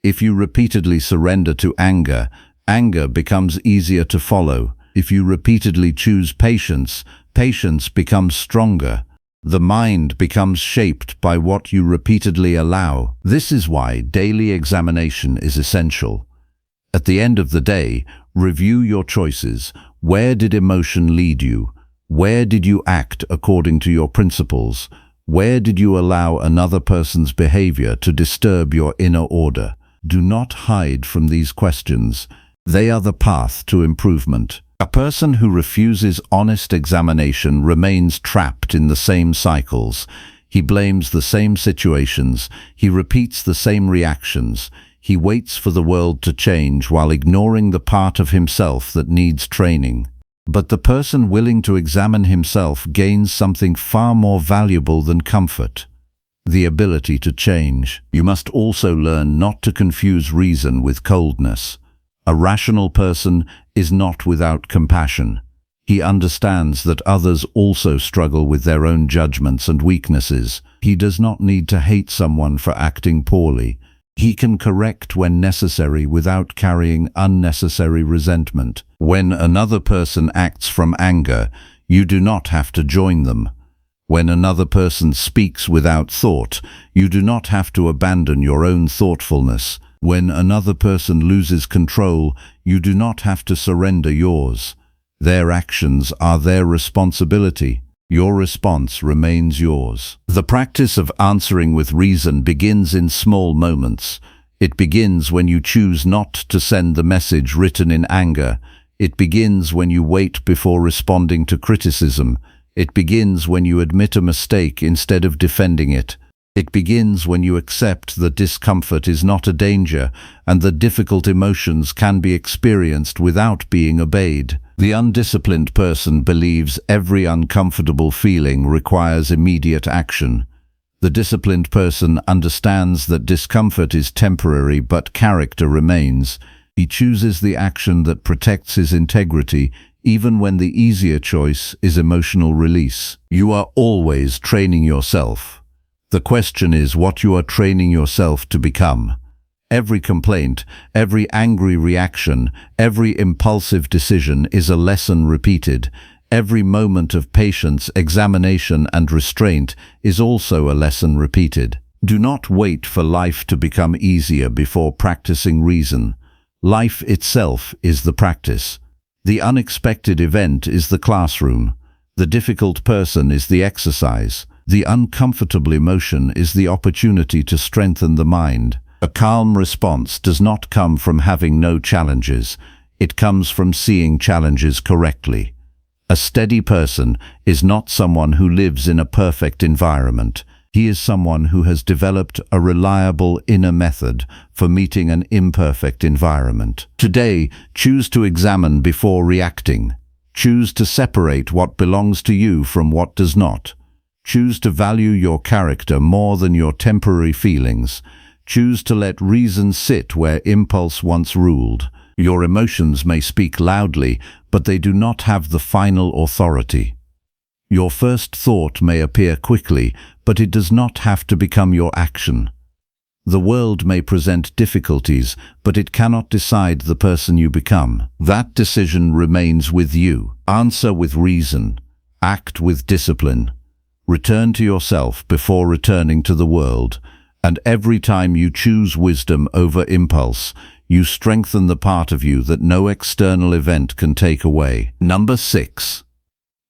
If you repeatedly surrender to anger, anger becomes easier to follow. If you repeatedly choose patience, patience becomes stronger. The mind becomes shaped by what you repeatedly allow. This is why daily examination is essential. At the end of the day, review your choices. Where did emotion lead you? Where did you act according to your principles? Where did you allow another person's behavior to disturb your inner order? Do not hide from these questions. They are the path to improvement. A person who refuses honest examination remains trapped in the same cycles. He blames the same situations. He repeats the same reactions. He waits for the world to change while ignoring the part of himself that needs training. But the person willing to examine himself gains something far more valuable than comfort: the ability to change. You must also learn not to confuse reason with coldness. A rational person is not without compassion. He understands that others also struggle with their own judgments and weaknesses. He does not need to hate someone for acting poorly. He can correct when necessary without carrying unnecessary resentment. When another person acts from anger, you do not have to join them. When another person speaks without thought, you do not have to abandon your own thoughtfulness. When another person loses control, you do not have to surrender yours. Their actions are their responsibility. Your response remains yours. The practice of answering with reason begins in small moments. It begins when you choose not to send the message written in anger. It begins when you wait before responding to criticism. It begins when you admit a mistake instead of defending it. It begins when you accept that discomfort is not a danger and that difficult emotions can be experienced without being obeyed. The undisciplined person believes every uncomfortable feeling requires immediate action. The disciplined person understands that discomfort is temporary but character remains. He chooses the action that protects his integrity, even when the easier choice is emotional release. You are always training yourself. The question is what you are training yourself to become. Every complaint, every angry reaction, every impulsive decision is a lesson repeated. Every moment of patience, examination, and restraint is also a lesson repeated. Do not wait for life to become easier before practicing reason. Life itself is the practice. The unexpected event is the classroom. The difficult person is the exercise. The uncomfortable emotion is the opportunity to strengthen the mind. A calm response does not come from having no challenges. It comes from seeing challenges correctly. A steady person is not someone who lives in a perfect environment. He is someone who has developed a reliable inner method for meeting an imperfect environment. Today, choose to examine before reacting. Choose to separate what belongs to you from what does not. Choose to value your character more than your temporary feelings. Choose to let reason sit where impulse once ruled. Your emotions may speak loudly, but they do not have the final authority. Your first thought may appear quickly, but it does not have to become your action. The world may present difficulties, but it cannot decide the person you become. That decision remains with you. Answer with reason. Act with discipline. Return to yourself before returning to the world, and every time you choose wisdom over impulse, you strengthen the part of you that no external event can take away. Number 6.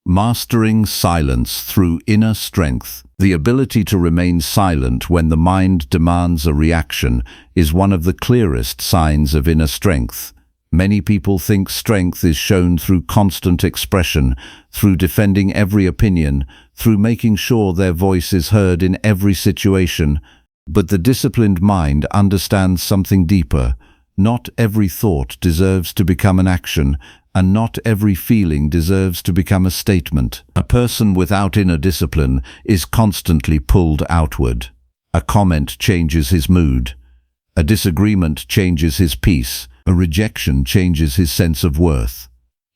Mastering silence through inner strength. The ability to remain silent when the mind demands a reaction is one of the clearest signs of inner strength. Many people think strength is shown through constant expression, through defending every opinion, through making sure their voice is heard in every situation. But the disciplined mind understands something deeper. Not every thought deserves to become an action, and not every feeling deserves to become a statement. A person without inner discipline is constantly pulled outward. A comment changes his mood. A disagreement changes his peace. A rejection changes his sense of worth.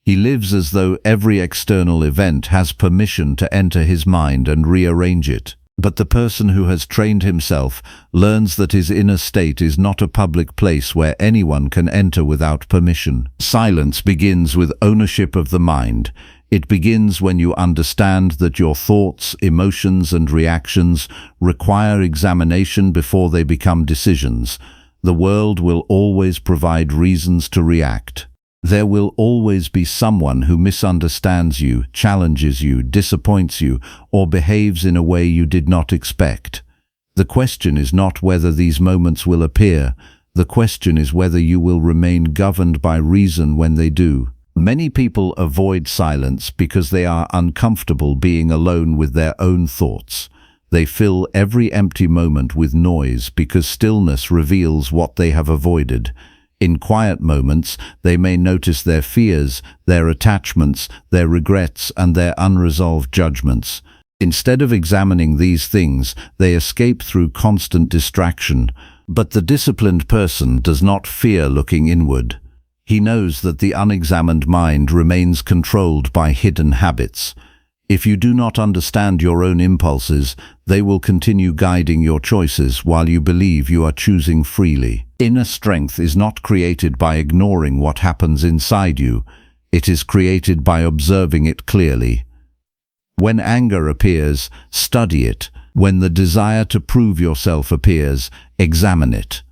He lives as though every external event has permission to enter his mind and rearrange it. But the person who has trained himself learns that his inner state is not a public place where anyone can enter without permission. Silence begins with ownership of the mind. It begins when you understand that your thoughts, emotions, and reactions require examination before they become decisions. The world will always provide reasons to react. There will always be someone who misunderstands you, challenges you, disappoints you, or behaves in a way you did not expect. The question is not whether these moments will appear. The question is whether you will remain governed by reason when they do. Many people avoid silence because they are uncomfortable being alone with their own thoughts. They fill every empty moment with noise because stillness reveals what they have avoided. In quiet moments, they may notice their fears, their attachments, their regrets, and their unresolved judgments. Instead of examining these things, they escape through constant distraction. But the disciplined person does not fear looking inward. He knows that the unexamined mind remains controlled by hidden habits. If you do not understand your own impulses, they will continue guiding your choices while you believe you are choosing freely. Inner strength is not created by ignoring what happens inside you. It is created by observing it clearly. When anger appears, study it. When the desire to prove yourself appears, examine it.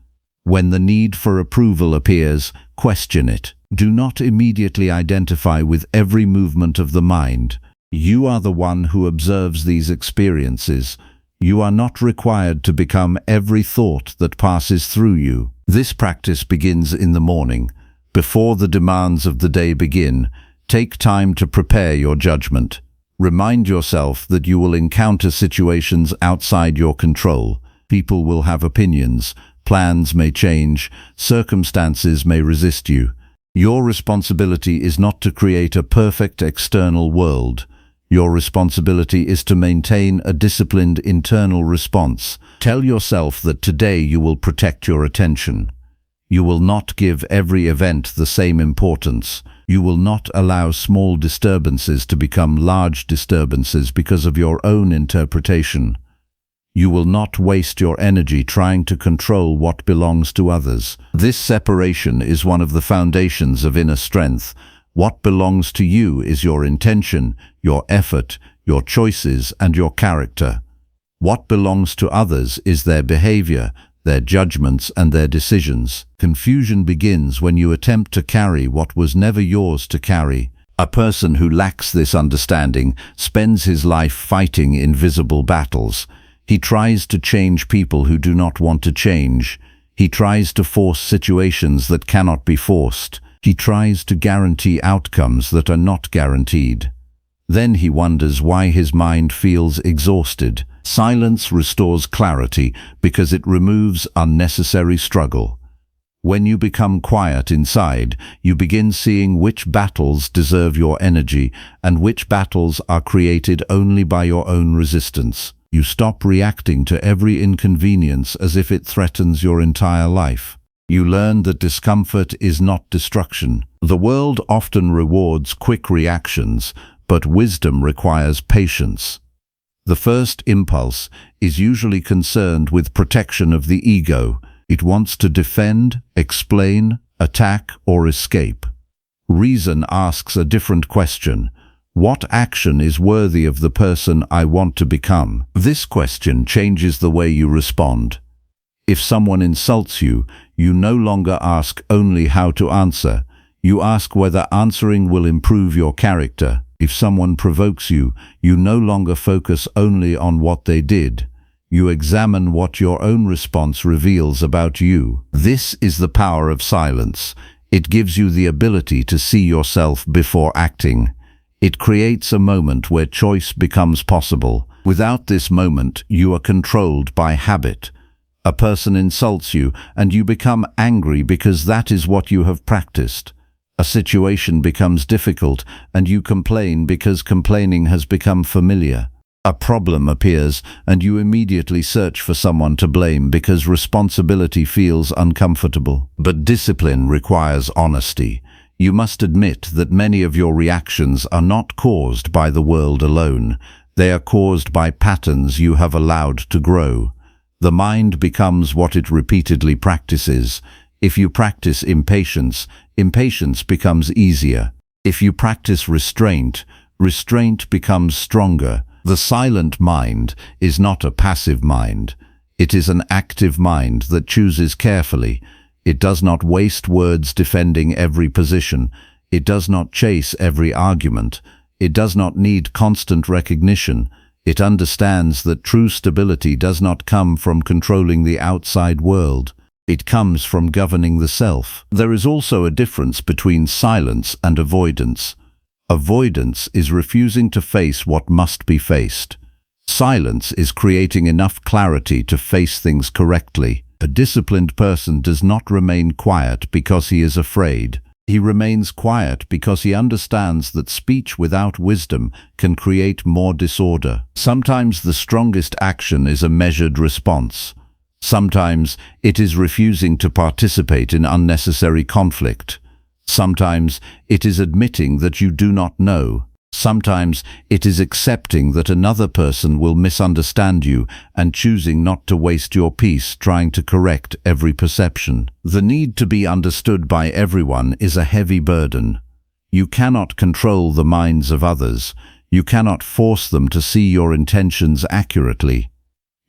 When the need for approval appears, question it. Do not immediately identify with every movement of the mind. You are the one who observes these experiences. You are not required to become every thought that passes through you. This practice begins in the morning. Before the demands of the day begin, take time to prepare your judgment. Remind yourself that you will encounter situations outside your control. People will have opinions. Plans may change. Circumstances may resist you. Your responsibility is not to create a perfect external world. Your responsibility is to maintain a disciplined internal response. Tell yourself that today you will protect your attention. You will not give every event the same importance. You will not allow small disturbances to become large disturbances because of your own interpretation. You will not waste your energy trying to control what belongs to others. This separation is one of the foundations of inner strength. What belongs to you is your intention, your effort, your choices, and your character. What belongs to others is their behavior, their judgments, and their decisions. Confusion begins when you attempt to carry what was never yours to carry. A person who lacks this understanding spends his life fighting invisible battles. He tries to change people who do not want to change. He tries to force situations that cannot be forced. He tries to guarantee outcomes that are not guaranteed. Then he wonders why his mind feels exhausted. Silence restores clarity because it removes unnecessary struggle. When you become quiet inside, you begin seeing which battles deserve your energy and which battles are created only by your own resistance. You stop reacting to every inconvenience as if it threatens your entire life. You learn that discomfort is not destruction. The world often rewards quick reactions, but wisdom requires patience. The first impulse is usually concerned with protection of the ego. It wants to defend, explain, attack, or escape. Reason asks a different question. What action is worthy of the person I want to become? This question changes the way you respond. If someone insults you, you no longer ask only how to answer. You ask whether answering will improve your character. If someone provokes you, you no longer focus only on what they did. You examine what your own response reveals about you. This is the power of silence. It gives you the ability to see yourself before acting. It creates a moment where choice becomes possible. Without this moment, you are controlled by habit. A person insults you, and you become angry because that is what you have practiced. A situation becomes difficult, and you complain because complaining has become familiar. A problem appears, and you immediately search for someone to blame because responsibility feels uncomfortable. But discipline requires honesty. You must admit that many of your reactions are not caused by the world alone. They are caused by patterns you have allowed to grow. The mind becomes what it repeatedly practices. If you practice impatience, impatience becomes easier. If you practice restraint, restraint becomes stronger. The silent mind is not a passive mind. It is an active mind that chooses carefully. It does not waste words defending every position. It does not chase every argument. It does not need constant recognition. It understands that true stability does not come from controlling the outside world. It comes from governing the self. There is also a difference between silence and avoidance. Avoidance is refusing to face what must be faced. Silence is creating enough clarity to face things correctly. A disciplined person does not remain quiet because he is afraid. He remains quiet because he understands that speech without wisdom can create more disorder. Sometimes the strongest action is a measured response. Sometimes it is refusing to participate in unnecessary conflict. Sometimes it is admitting that you do not know. Sometimes it is accepting that another person will misunderstand you and choosing not to waste your peace trying to correct every perception. The need to be understood by everyone is a heavy burden. You cannot control the minds of others. You cannot force them to see your intentions accurately.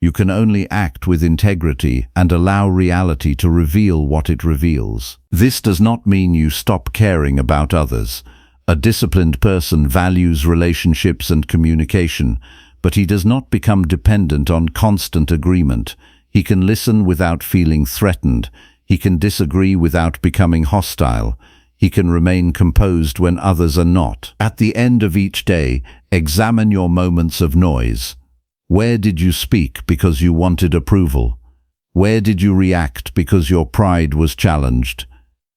You can only act with integrity and allow reality to reveal what it reveals. This does not mean you stop caring about others. A disciplined person values relationships and communication, but he does not become dependent on constant agreement. He can listen without feeling threatened. He can disagree without becoming hostile. He can remain composed when others are not. At the end of each day, examine your moments of noise. Where did you speak because you wanted approval? Where did you react because your pride was challenged?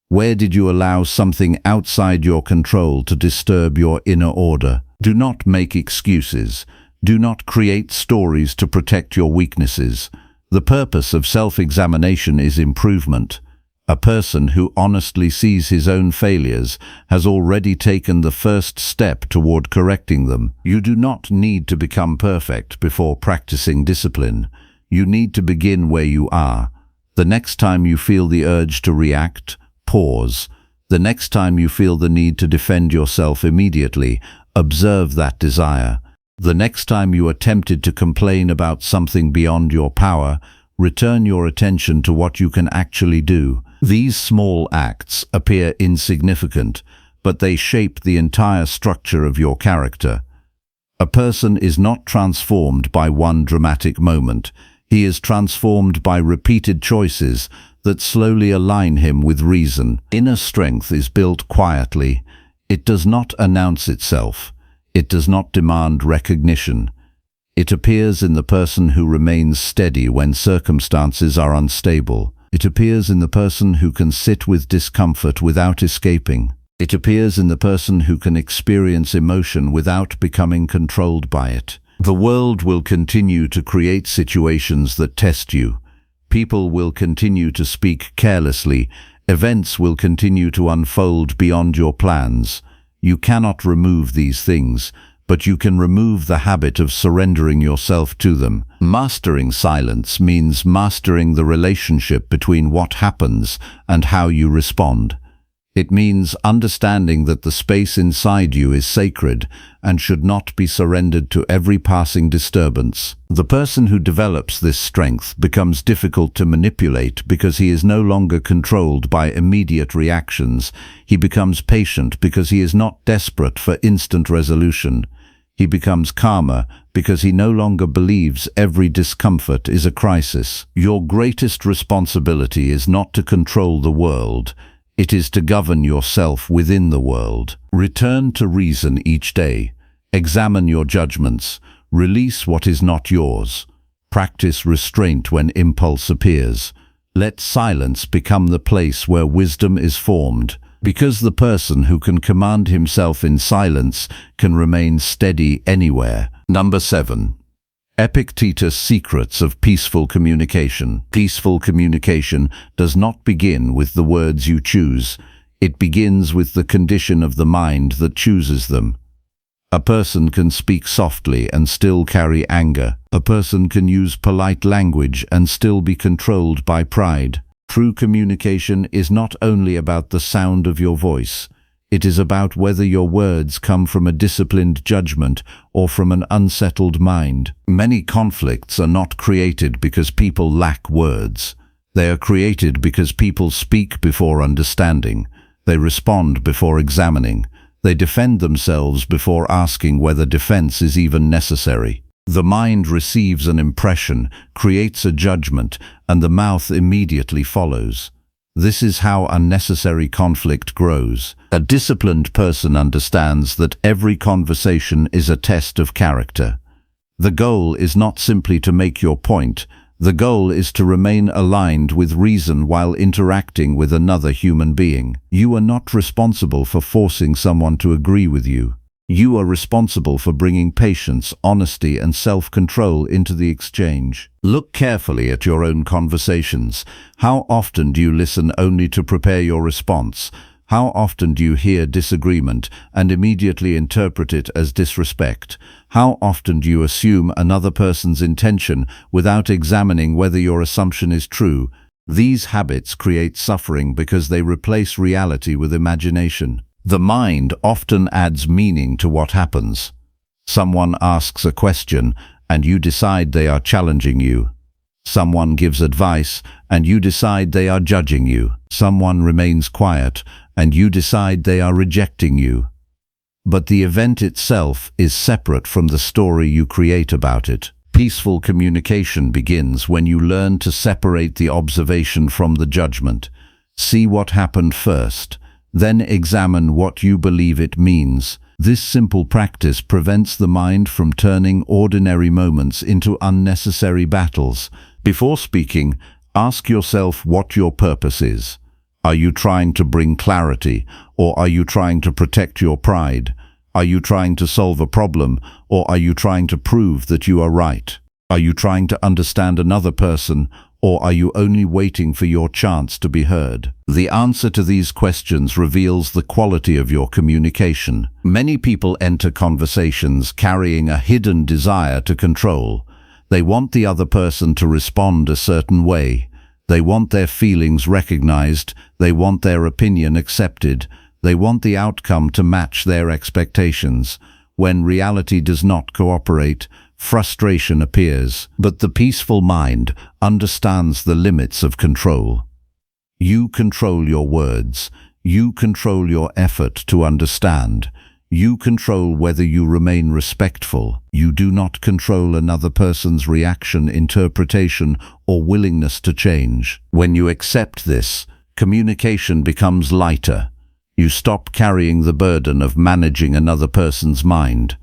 Where did you allow something outside your control to disturb your inner order? Do not make excuses. Do not create stories to protect your weaknesses. The purpose of self-examination is improvement. A person who honestly sees his own failures has already taken the first step toward correcting them. You do not need to become perfect before practicing discipline. You need to begin where you are. The next time you feel the urge to react, pause. The next time you feel the need to defend yourself immediately, observe that desire. The next time you are tempted to complain about something beyond your power, return your attention to what you can actually do. These small acts appear insignificant, but they shape the entire structure of your character. A person is not transformed by one dramatic moment. He is transformed by repeated choices that slowly align him with reason. Inner strength is built quietly. It does not announce itself. It does not demand recognition. It appears in the person who remains steady when circumstances are unstable. It appears in the person who can sit with discomfort without escaping. It appears in the person who can experience emotion without becoming controlled by it. The world will continue to create situations that test you. People will continue to speak carelessly. Events will continue to unfold beyond your plans. You cannot remove these things, but you can remove the habit of surrendering yourself to them. Mastering silence means mastering the relationship between what happens and how you respond. It means understanding that the space inside you is sacred and should not be surrendered to every passing disturbance. The person who develops this strength becomes difficult to manipulate because he is no longer controlled by immediate reactions. He becomes patient because he is not desperate for instant resolution. He becomes calmer because he no longer believes every discomfort is a crisis. Your greatest responsibility is not to control the world. It is to govern yourself within the world. Return to reason each day. Examine your judgments. Release what is not yours. Practice restraint when impulse appears. Let silence become the place where wisdom is formed, because the person who can command himself in silence can remain steady anywhere. Number 7. Epictetus' secrets of peaceful communication. Peaceful communication does not begin with the words you choose. It begins with the condition of the mind that chooses them. A person can speak softly and still carry anger. A person can use polite language and still be controlled by pride. True communication is not only about the sound of your voice. It is about whether your words come from a disciplined judgment or from an unsettled mind. Many conflicts are not created because people lack words. They are created because people speak before understanding. They respond before examining. They defend themselves before asking whether defense is even necessary. The mind receives an impression, creates a judgment, and the mouth immediately follows. This is how unnecessary conflict grows. A disciplined person understands that every conversation is a test of character. The goal is not simply to make your point. The goal is to remain aligned with reason while interacting with another human being. You are not responsible for forcing someone to agree with you. You are responsible for bringing patience, honesty, and self-control into the exchange. Look carefully at your own conversations. How often do you listen only to prepare your response? How often do you hear disagreement and immediately interpret it as disrespect? How often do you assume another person's intention without examining whether your assumption is true? These habits create suffering because they replace reality with imagination. The mind often adds meaning to what happens. Someone asks a question and you decide they are challenging you. Someone gives advice and you decide they are judging you. Someone remains quiet and you decide they are rejecting you. But the event itself is separate from the story you create about it. Peaceful communication begins when you learn to separate the observation from the judgment. See what happened first, then examine what you believe it means. This simple practice prevents the mind from turning ordinary moments into unnecessary battles. Before speaking, ask yourself what your purpose is. Are you trying to bring clarity, or are you trying to protect your pride? Are you trying to solve a problem, or are you trying to prove that you are right? Are you trying to understand another person, or are you only waiting for your chance to be heard? The answer to these questions reveals the quality of your communication. Many people enter conversations carrying a hidden desire to control. They want the other person to respond a certain way. They want their feelings recognized. They want their opinion accepted. They want the outcome to match their expectations. When reality does not cooperate, frustration appears. But the peaceful mind understands the limits of control. You control your words. You control your effort to understand. You control whether you remain respectful. You do not control another person's reaction, interpretation, or willingness to change. When you accept this, communication becomes lighter. You stop carrying the burden of managing another person's mind.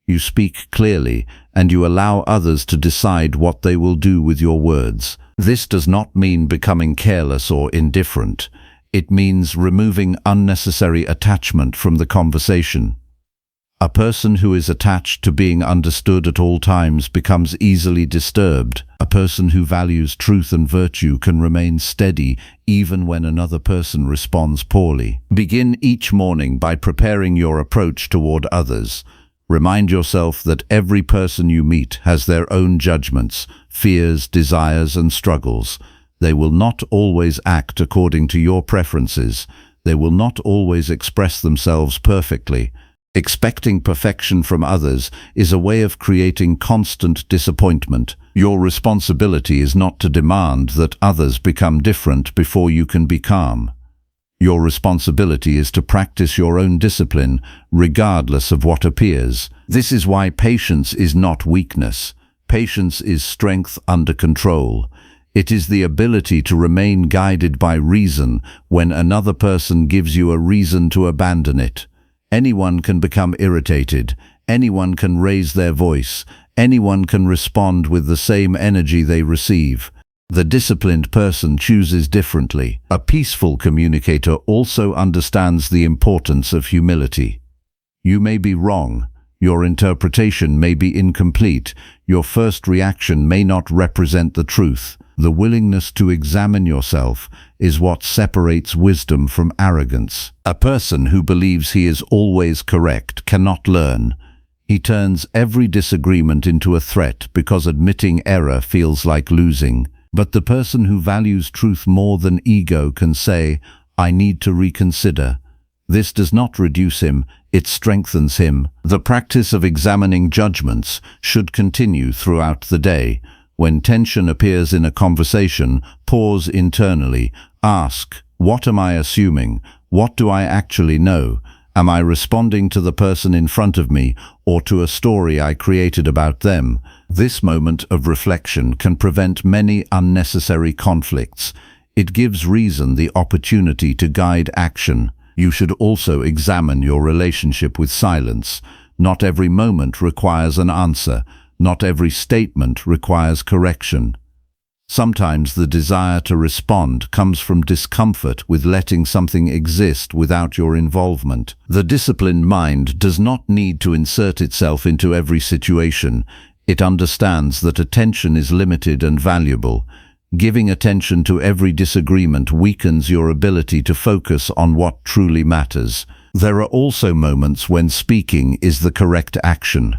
You speak clearly, and you allow others to decide what they will do with your words. This does not mean becoming careless or indifferent. It means removing unnecessary attachment from the conversation. A person who is attached to being understood at all times becomes easily disturbed. A person who values truth and virtue can remain steady even when another person responds poorly. Begin each morning by preparing your approach toward others. Remind yourself that every person you meet has their own judgments, fears, desires, and struggles. They will not always act according to your preferences. They will not always express themselves perfectly. Expecting perfection from others is a way of creating constant disappointment. Your responsibility is not to demand that others become different before you can be calm. Your responsibility is to practice your own discipline, regardless of what appears. This is why patience is not weakness. Patience is strength under control. It is the ability to remain guided by reason when another person gives you a reason to abandon it. Anyone can become irritated. Anyone can raise their voice. Anyone can respond with the same energy they receive. The disciplined person chooses differently. A peaceful communicator also understands the importance of humility. You may be wrong. Your interpretation may be incomplete. Your first reaction may not represent the truth. The willingness to examine yourself is what separates wisdom from arrogance. A person who believes he is always correct cannot learn. He turns every disagreement into a threat because admitting error feels like losing. But the person who values truth more than ego can say, "I need to reconsider." This does not reduce him, it strengthens him. The practice of examining judgments should continue throughout the day. When tension appears in a conversation, pause internally. Ask, what am I assuming? What do I actually know? Am I responding to the person in front of me or to a story I created about them? This moment of reflection can prevent many unnecessary conflicts. It gives reason the opportunity to guide action. You should also examine your relationship with silence. Not every moment requires an answer. Not every statement requires correction. Sometimes the desire to respond comes from discomfort with letting something exist without your involvement. The disciplined mind does not need to insert itself into every situation. It understands that attention is limited and valuable. Giving attention to every disagreement weakens your ability to focus on what truly matters. There are also moments when speaking is the correct action.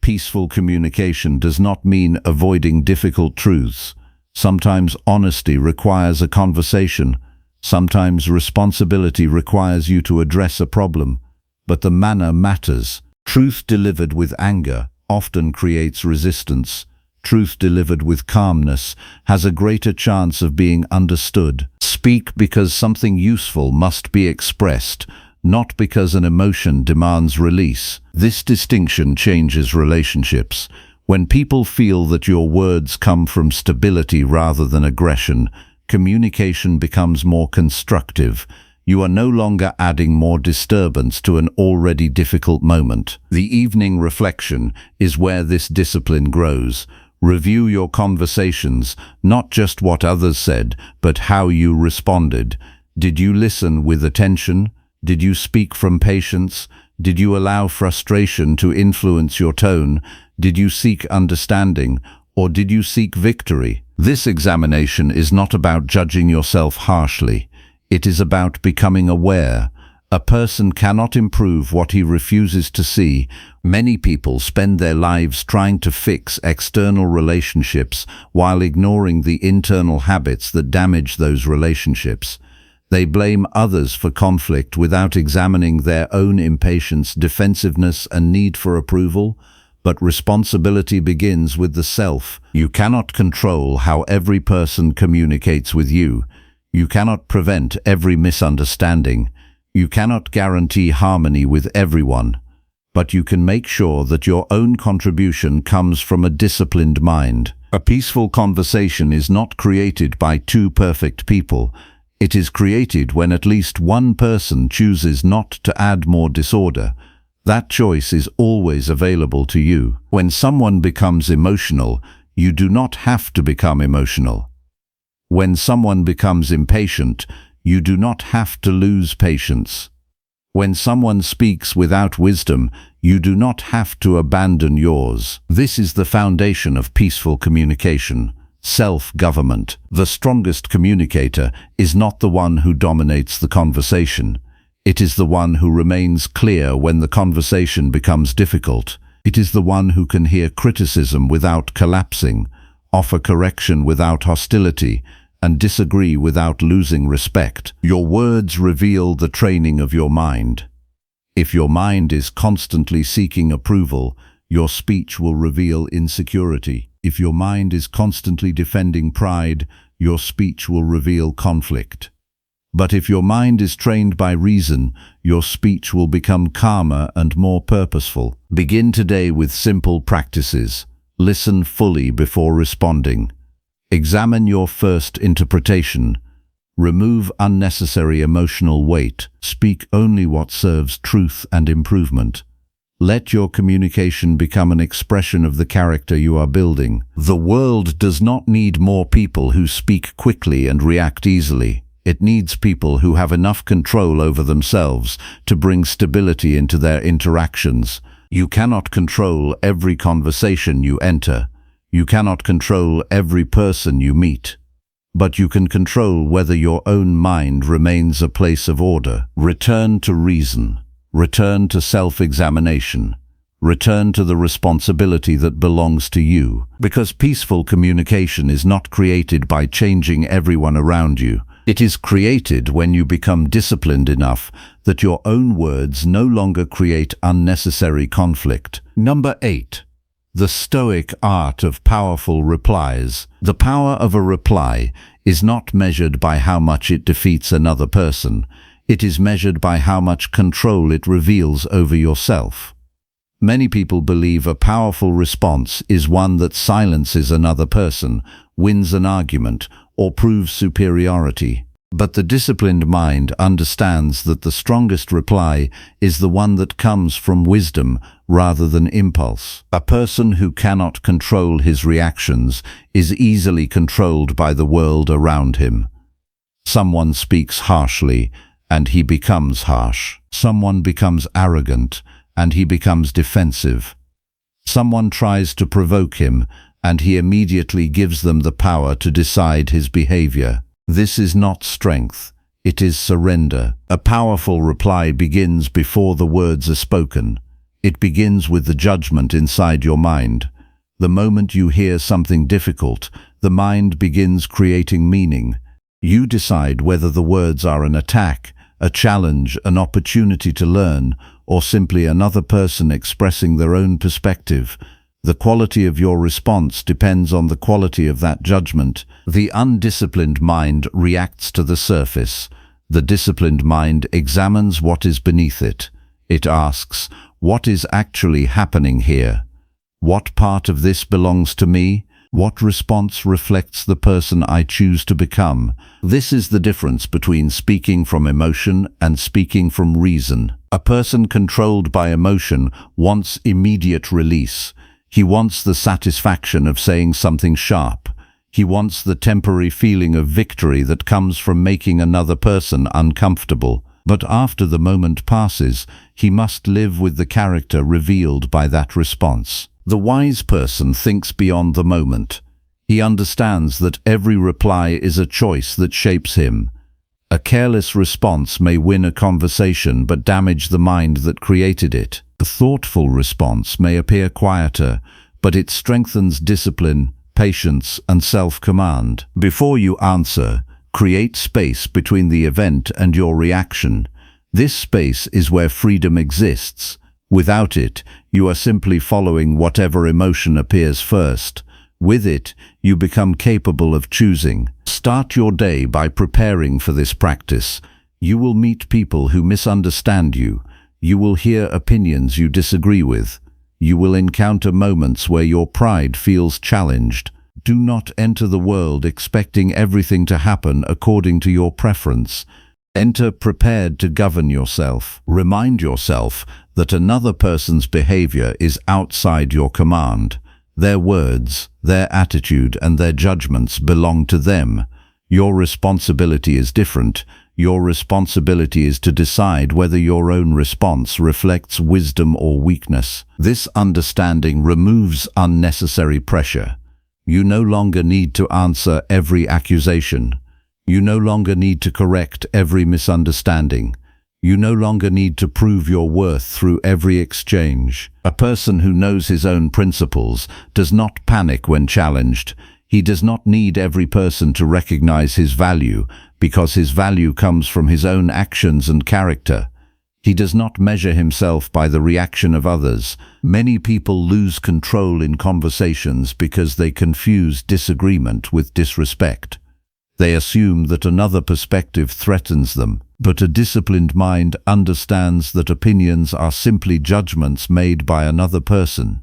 Peaceful communication does not mean avoiding difficult truths. Sometimes honesty requires a conversation. Sometimes responsibility requires you to address a problem. But the manner matters. Truth delivered with anger often creates resistance. Truth delivered with calmness has a greater chance of being understood. Speak because something useful must be expressed, not because an emotion demands release. This distinction changes relationships. When people feel that your words come from stability rather than aggression, communication becomes more constructive. You are no longer adding more disturbance to an already difficult moment. The evening reflection is where this discipline grows. Review your conversations, not just what others said, but how you responded. Did you listen with attention? Did you speak from patience? Did you allow frustration to influence your tone? Did you seek understanding, or did you seek victory? This examination is not about judging yourself harshly. It is about becoming aware. A person cannot improve what he refuses to see. Many people spend their lives trying to fix external relationships while ignoring the internal habits that damage those relationships. They blame others for conflict without examining their own impatience, defensiveness, and need for approval. But responsibility begins with the self. You cannot control how every person communicates with you. You cannot prevent every misunderstanding. You cannot guarantee harmony with everyone. But you can make sure that your own contribution comes from a disciplined mind. A peaceful conversation is not created by two perfect people. It is created when at least one person chooses not to add more disorder. That choice is always available to you. When someone becomes emotional, you do not have to become emotional. When someone becomes impatient, you do not have to lose patience. When someone speaks without wisdom, you do not have to abandon yours. This is the foundation of peaceful communication. Self-government. The strongest communicator is not the one who dominates the conversation. It is the one who remains clear when the conversation becomes difficult. It is the one who can hear criticism without collapsing, offer correction without hostility, and disagree without losing respect. Your words reveal the training of your mind. If your mind is constantly seeking approval, your speech will reveal insecurity. If your mind is constantly defending pride, your speech will reveal conflict. But if your mind is trained by reason, your speech will become calmer and more purposeful. Begin today with simple practices. Listen fully before responding. Examine your first interpretation. Remove unnecessary emotional weight. Speak only what serves truth and improvement. Let your communication become an expression of the character you are building. The world does not need more people who speak quickly and react easily. It needs people who have enough control over themselves to bring stability into their interactions. You cannot control every conversation you enter. You cannot control every person you meet. But you can control whether your own mind remains a place of order. Return to reason. Return to self-examination. Return to the responsibility that belongs to you, because peaceful communication is not created by changing everyone around you. It is created when you become disciplined enough that your own words no longer create unnecessary conflict. Number 8. The Stoic art of powerful replies. The power of a reply is not measured by how much it defeats another person. It is measured by how much control it reveals over yourself. Many people believe a powerful response is one that silences another person, wins an argument, or proves superiority. But the disciplined mind understands that the strongest reply is the one that comes from wisdom rather than impulse. A person who cannot control his reactions is easily controlled by the world around him. Someone speaks harshly, and he becomes harsh. Someone becomes arrogant, and he becomes defensive. Someone tries to provoke him, and he immediately gives them the power to decide his behavior. This is not strength, it is surrender. A powerful reply begins before the words are spoken. It begins with the judgment inside your mind. The moment you hear something difficult, the mind begins creating meaning. You decide whether the words are an attack, a challenge, an opportunity to learn, or simply another person expressing their own perspective. The quality of your response depends on the quality of that judgment. The undisciplined mind reacts to the surface. The disciplined mind examines what is beneath it. It asks, what is actually happening here? What part of this belongs to me? What response reflects the person I choose to become? This is the difference between speaking from emotion and speaking from reason. A person controlled by emotion wants immediate release. He wants the satisfaction of saying something sharp. He wants the temporary feeling of victory that comes from making another person uncomfortable. But after the moment passes, he must live with the character revealed by that response. The wise person thinks beyond the moment. He understands that every reply is a choice that shapes him. A careless response may win a conversation but damage the mind that created it. A thoughtful response may appear quieter, but it strengthens discipline, patience, and self-command. Before you answer, create space between the event and your reaction. This space is where freedom exists. Without it, you are simply following whatever emotion appears first. With it, you become capable of choosing. Start your day by preparing for this practice. You will meet people who misunderstand you. You will hear opinions you disagree with. You will encounter moments where your pride feels challenged. Do not enter the world expecting everything to happen according to your preference. Enter prepared to govern yourself. Remind yourself that another person's behavior is outside your command. Their words, their attitude, and their judgments belong to them. Your responsibility is different. Your responsibility is to decide whether your own response reflects wisdom or weakness. This understanding removes unnecessary pressure. You no longer need to answer every accusation. You no longer need to correct every misunderstanding. You no longer need to prove your worth through every exchange. A person who knows his own principles does not panic when challenged. He does not need every person to recognize his value, because his value comes from his own actions and character. He does not measure himself by the reaction of others. Many people lose control in conversations because they confuse disagreement with disrespect. They assume that another perspective threatens them, but a disciplined mind understands that opinions are simply judgments made by another person.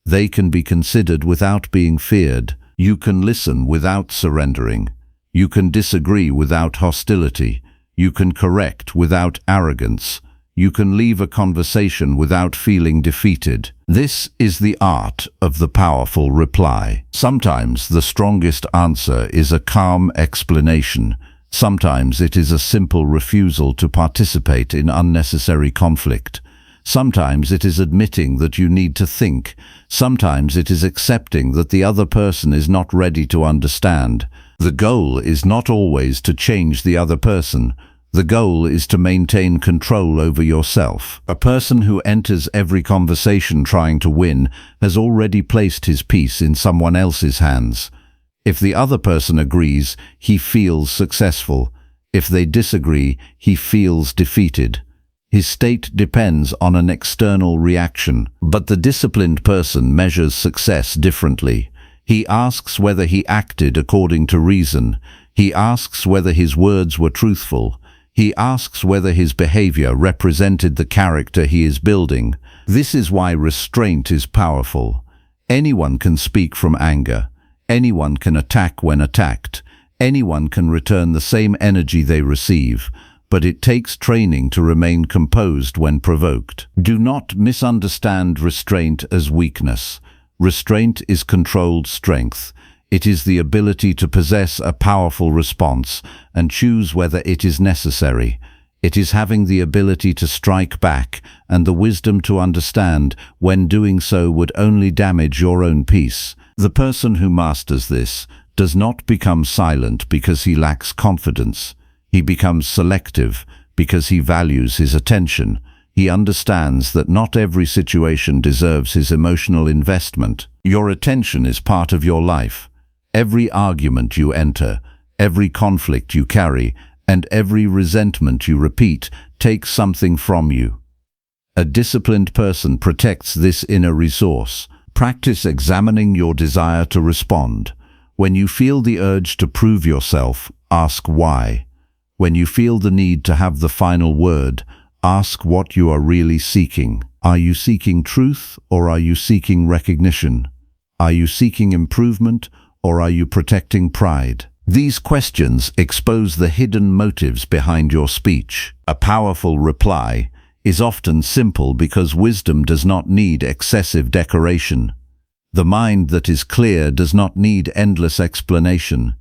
They can be considered without being feared. You can listen without surrendering. You can disagree without hostility. You can correct without arrogance. You can leave a conversation without feeling defeated. This is the art of the powerful reply. Sometimes the strongest answer is a calm explanation. Sometimes it is a simple refusal to participate in unnecessary conflict. Sometimes it is admitting that you need to think. Sometimes it is accepting that the other person is not ready to understand. The goal is not always to change the other person. The goal is to maintain control over yourself. A person who enters every conversation trying to win has already placed his peace in someone else's hands. If the other person agrees, he feels successful. If they disagree, he feels defeated. His state depends on an external reaction, but the disciplined person measures success differently. He asks whether he acted according to reason. He asks whether his words were truthful. He asks whether his behavior represented the character he is building. This is why restraint is powerful. Anyone can speak from anger. Anyone can attack when attacked. Anyone can return the same energy they receive, but it takes training to remain composed when provoked. Do not misunderstand restraint as weakness. Restraint is controlled strength. It is the ability to possess a powerful response and choose whether it is necessary. It is having the ability to strike back and the wisdom to understand when doing so would only damage your own peace. The person who masters this does not become silent because he lacks confidence. He becomes selective because he values his attention. He understands that not every situation deserves his emotional investment. Your attention is part of your life. Every argument you enter, every conflict you carry, and every resentment you repeat takes something from you. A disciplined person protects this inner resource. Practice examining your desire to respond. When you feel the urge to prove yourself, ask why. When you feel the need to have the final word, ask what you are really seeking. Are you seeking truth or are you seeking recognition? Are you seeking improvement or are you protecting pride? These questions expose the hidden motives behind your speech. A powerful reply is often simple because wisdom does not need excessive decoration. The mind that is clear does not need endless explanation.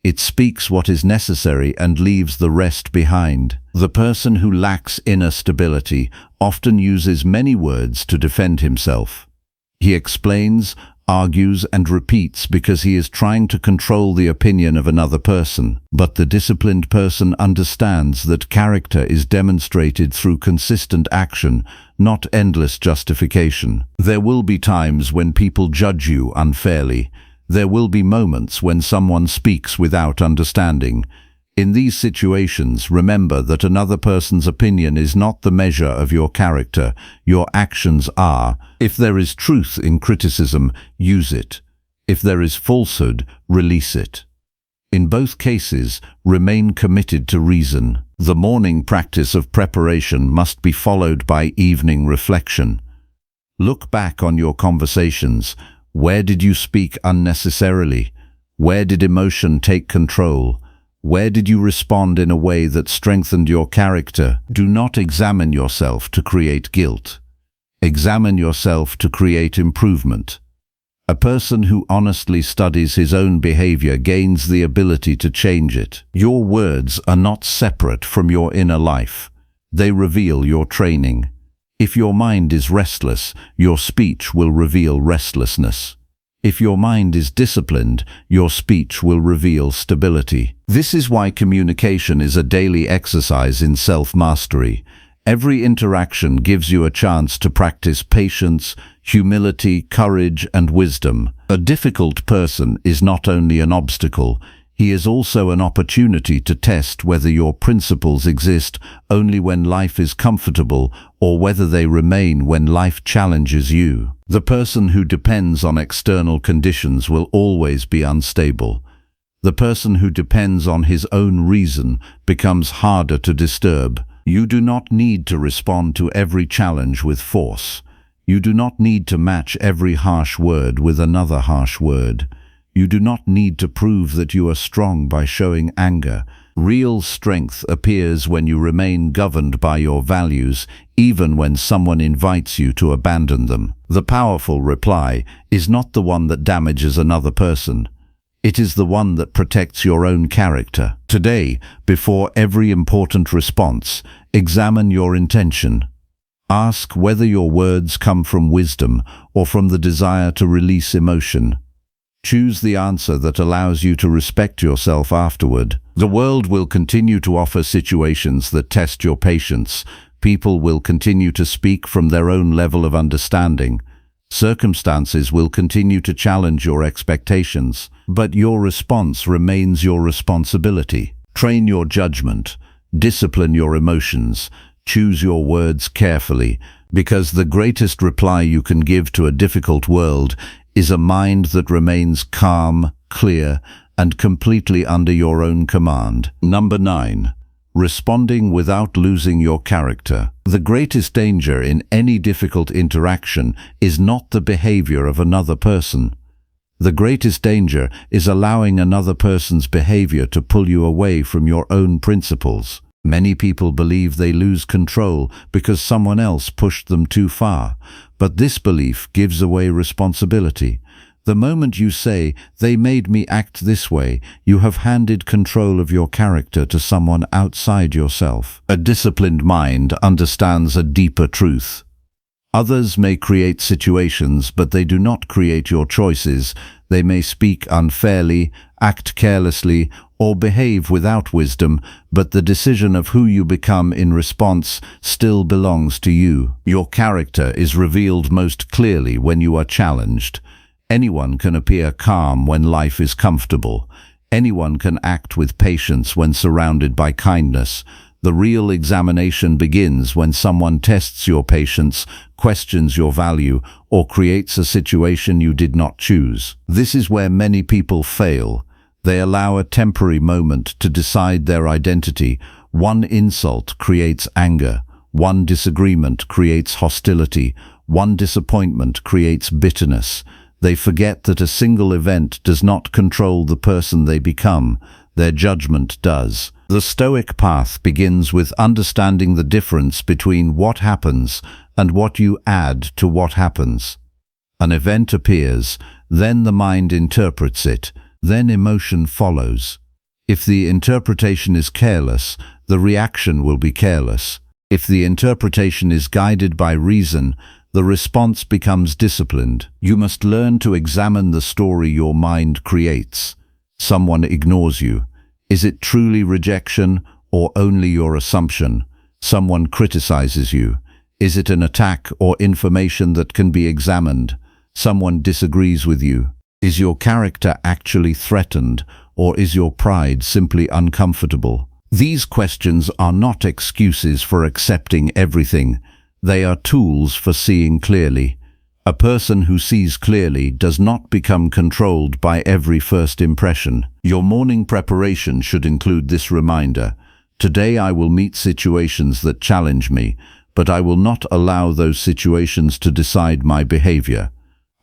It speaks what is necessary and leaves the rest behind. The person who lacks inner stability often uses many words to defend himself. He explains, argues, and repeats because he is trying to control the opinion of another person. But the disciplined person understands that character is demonstrated through consistent action, not endless justification. There will be times when people judge you unfairly. There will be moments when someone speaks without understanding. In these situations, remember that another person's opinion is not the measure of your character. Your actions are. If there is truth in criticism, use it. If there is falsehood, release it. In both cases, remain committed to reason. The morning practice of preparation must be followed by evening reflection. Look back on your conversations. Where did you speak unnecessarily? Where did emotion take control? Where did you respond in a way that strengthened your character? Do not examine yourself to create guilt. Examine yourself to create improvement. A person who honestly studies his own behavior gains the ability to change it. Your words are not separate from your inner life. They reveal your training. If your mind is restless, your speech will reveal restlessness. If your mind is disciplined, your speech will reveal stability. This is why communication is a daily exercise in self-mastery. Every interaction gives you a chance to practice patience, humility, courage, and wisdom. A difficult person is not only an obstacle, he is also an opportunity to test whether your principles exist only when life is comfortable or whether they remain when life challenges you. The person who depends on external conditions will always be unstable. The person who depends on his own reason becomes harder to disturb. You do not need to respond to every challenge with force. You do not need to match every harsh word with another harsh word. You do not need to prove that you are strong by showing anger. Real strength appears when you remain governed by your values, even when someone invites you to abandon them. The powerful reply is not the one that damages another person. It is the one that protects your own character. Today, before every important response, examine your intention. Ask whether your words come from wisdom or from the desire to release emotion. Choose the answer that allows you to respect yourself afterward. The world will continue to offer situations that test your patience. People will continue to speak from their own level of understanding. Circumstances will continue to challenge your expectations, but your response remains your responsibility. Train your judgment, discipline your emotions, choose your words carefully, because the greatest reply you can give to a difficult world is a mind that remains calm, clear, and completely under your own command. Number 9. Responding without losing your character. The greatest danger in any difficult interaction is not the behavior of another person. The greatest danger is allowing another person's behavior to pull you away from your own principles. Many people believe they lose control because someone else pushed them too far, but this belief gives away responsibility. The moment you say, "They made me act this way," you have handed control of your character to someone outside yourself. A disciplined mind understands a deeper truth. Others may create situations, but they do not create your choices. They may speak unfairly, act carelessly, or behave without wisdom, but the decision of who you become in response still belongs to you. Your character is revealed most clearly when you are challenged. Anyone can appear calm when life is comfortable. Anyone can act with patience when surrounded by kindness. The real examination begins when someone tests your patience, questions your value, or creates a situation you did not choose. This is where many people fail. They allow a temporary moment to decide their identity. One insult creates anger. One disagreement creates hostility. One disappointment creates bitterness. They forget that a single event does not control the person they become. Their judgment does. The Stoic path begins with understanding the difference between what happens and what you add to what happens. An event appears, then the mind interprets it, then emotion follows. If the interpretation is careless, the reaction will be careless. If the interpretation is guided by reason, the response becomes disciplined. You must learn to examine the story your mind creates. Someone ignores you. Is it truly rejection or only your assumption? Someone criticizes you. Is it an attack or information that can be examined? Someone disagrees with you. Is your character actually threatened, or is your pride simply uncomfortable? These questions are not excuses for accepting everything. They are tools for seeing clearly. A person who sees clearly does not become controlled by every first impression. Your morning preparation should include this reminder: today I will meet situations that challenge me, but I will not allow those situations to decide my behavior.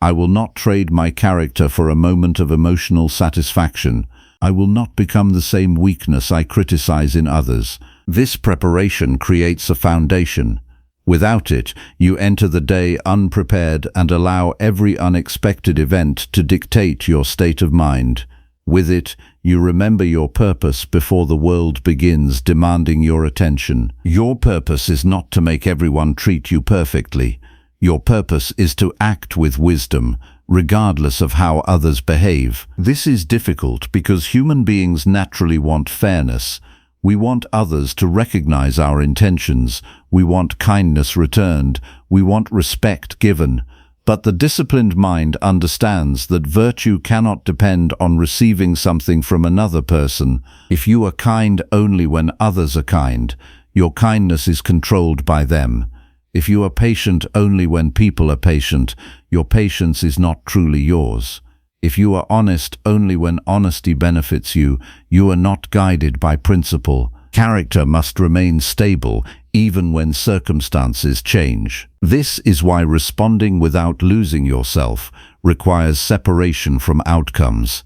I will not trade my character for a moment of emotional satisfaction. I will not become the same weakness I criticize in others. This preparation creates a foundation. Without it, you enter the day unprepared and allow every unexpected event to dictate your state of mind. With it, you remember your purpose before the world begins demanding your attention. Your purpose is not to make everyone treat you perfectly. Your purpose is to act with wisdom, regardless of how others behave. This is difficult because human beings naturally want fairness. We want others to recognize our intentions. We want kindness returned. We want respect given. But the disciplined mind understands that virtue cannot depend on receiving something from another person. If you are kind only when others are kind, your kindness is controlled by them. If you are patient only when people are patient, your patience is not truly yours. If you are honest only when honesty benefits you, you are not guided by principle. Character must remain stable even when circumstances change. This is why responding without losing yourself requires separation from outcomes.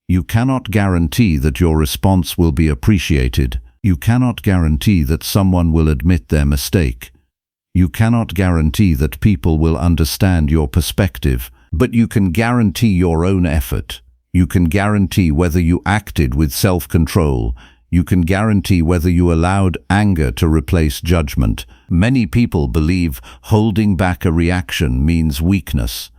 You cannot guarantee that your response will be appreciated. You cannot guarantee that someone will admit their mistake. You cannot guarantee that people will understand your perspective. But you can guarantee your own effort. You can guarantee whether you acted with self-control. You can guarantee whether you allowed anger to replace judgment. Many people believe holding back a reaction means weakness.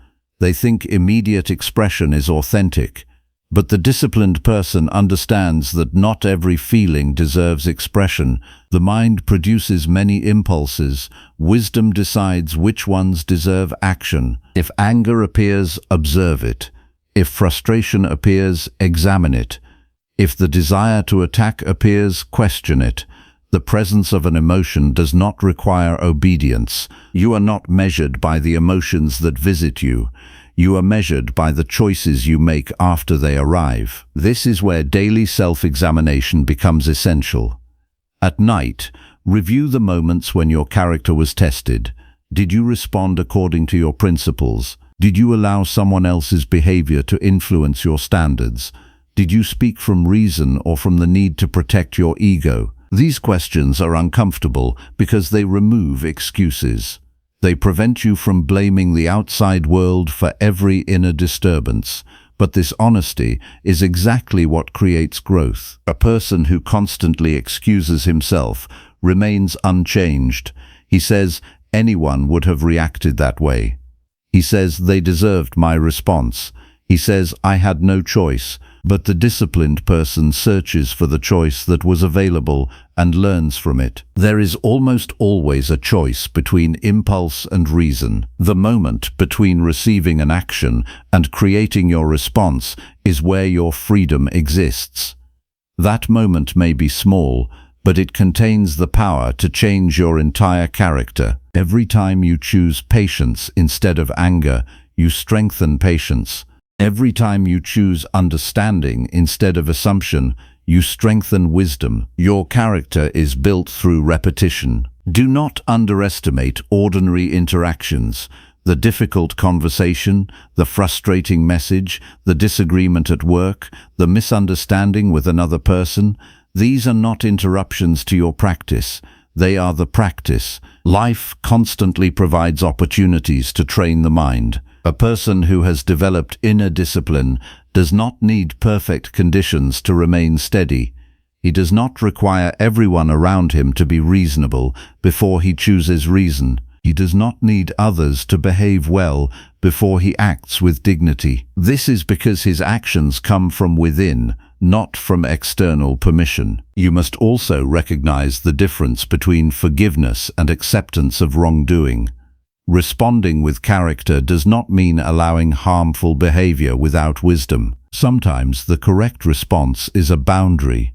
They think immediate expression is authentic. But the disciplined person understands that not every feeling deserves expression. The mind produces many impulses. Wisdom decides which ones deserve action. If anger appears, observe it. If frustration appears, examine it. If the desire to attack appears, question it. The presence of an emotion does not require obedience. You are not measured by the emotions that visit you. You are measured by the choices you make after they arrive. This is where daily self-examination becomes essential. At night, review the moments when your character was tested. Did you respond according to your principles? Did you allow someone else's behavior to influence your standards? Did you speak from reason or from the need to protect your ego? These questions are uncomfortable because they remove excuses. They prevent you from blaming the outside world for every inner disturbance. But this honesty is exactly what creates growth. A person who constantly excuses himself remains unchanged. He says, anyone would have reacted that way. He says, they deserved my response. He says, I had no choice. But the disciplined person searches for the choice that was available and learns from it. There is almost always a choice between impulse and reason. The moment between receiving an action and creating your response is where your freedom exists. That moment may be small, but it contains the power to change your entire character. Every time you choose patience instead of anger, you strengthen patience. Every time you choose understanding instead of assumption, you strengthen wisdom. Your character is built through repetition. Do not underestimate ordinary interactions. The difficult conversation, the frustrating message, the disagreement at work, the misunderstanding with another person, these are not interruptions to your practice. They are the practice. Life constantly provides opportunities to train the mind. A person who has developed inner discipline does not need perfect conditions to remain steady. He does not require everyone around him to be reasonable before he chooses reason. He does not need others to behave well before he acts with dignity. This is because his actions come from within, not from external permission. You must also recognize the difference between forgiveness and acceptance of wrongdoing. Responding with character does not mean allowing harmful behavior without wisdom. Sometimes the correct response is a boundary.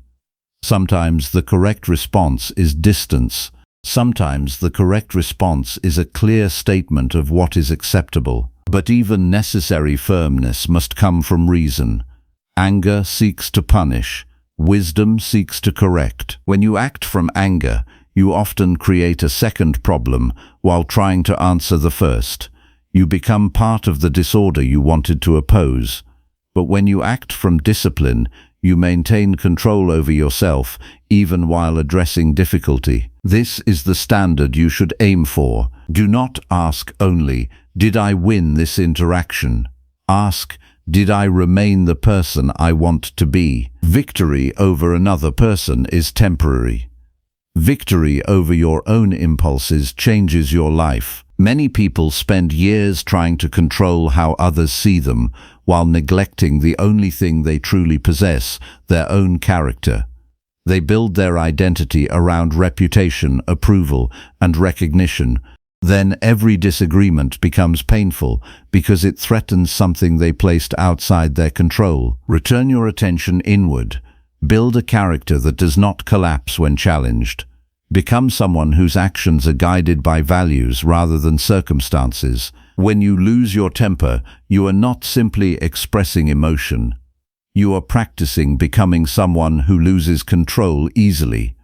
Sometimes the correct response is distance. Sometimes the correct response is a clear statement of what is acceptable. But even necessary firmness must come from reason. Anger seeks to punish. Wisdom seeks to correct. When you act from anger, you often create a second problem while trying to answer the first. You become part of the disorder you wanted to oppose. But when you act from discipline, you maintain control over yourself, even while addressing difficulty. This is the standard you should aim for. Do not ask only, did I win this interaction? Ask, did I remain the person I want to be? Victory over another person is temporary. Victory over your own impulses changes your life. Many people spend years trying to control how others see them, while neglecting the only thing they truly possess, their own character. They build their identity around reputation, approval, and recognition. Then every disagreement becomes painful because it threatens something they placed outside their control. Return your attention inward. Build a character that does not collapse when challenged. Become someone whose actions are guided by values rather than circumstances. When you lose your temper, you are not simply expressing emotion. You are practicing becoming someone who loses control easily.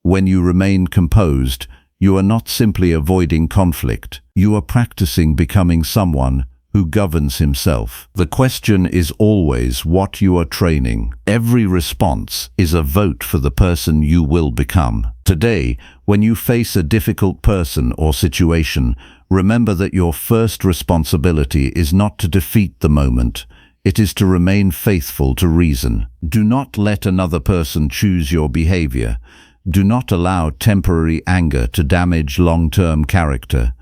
When you remain composed, you are not simply avoiding conflict. You are practicing becoming someone who governs himself. The question is always what you are training. Every response is a vote for the person you will become. Today, when you face a difficult person or situation, remember that your first responsibility is not to defeat the moment. It is to remain faithful to reason. Do not let another person choose your behavior. Do not allow temporary anger to damage long-term character.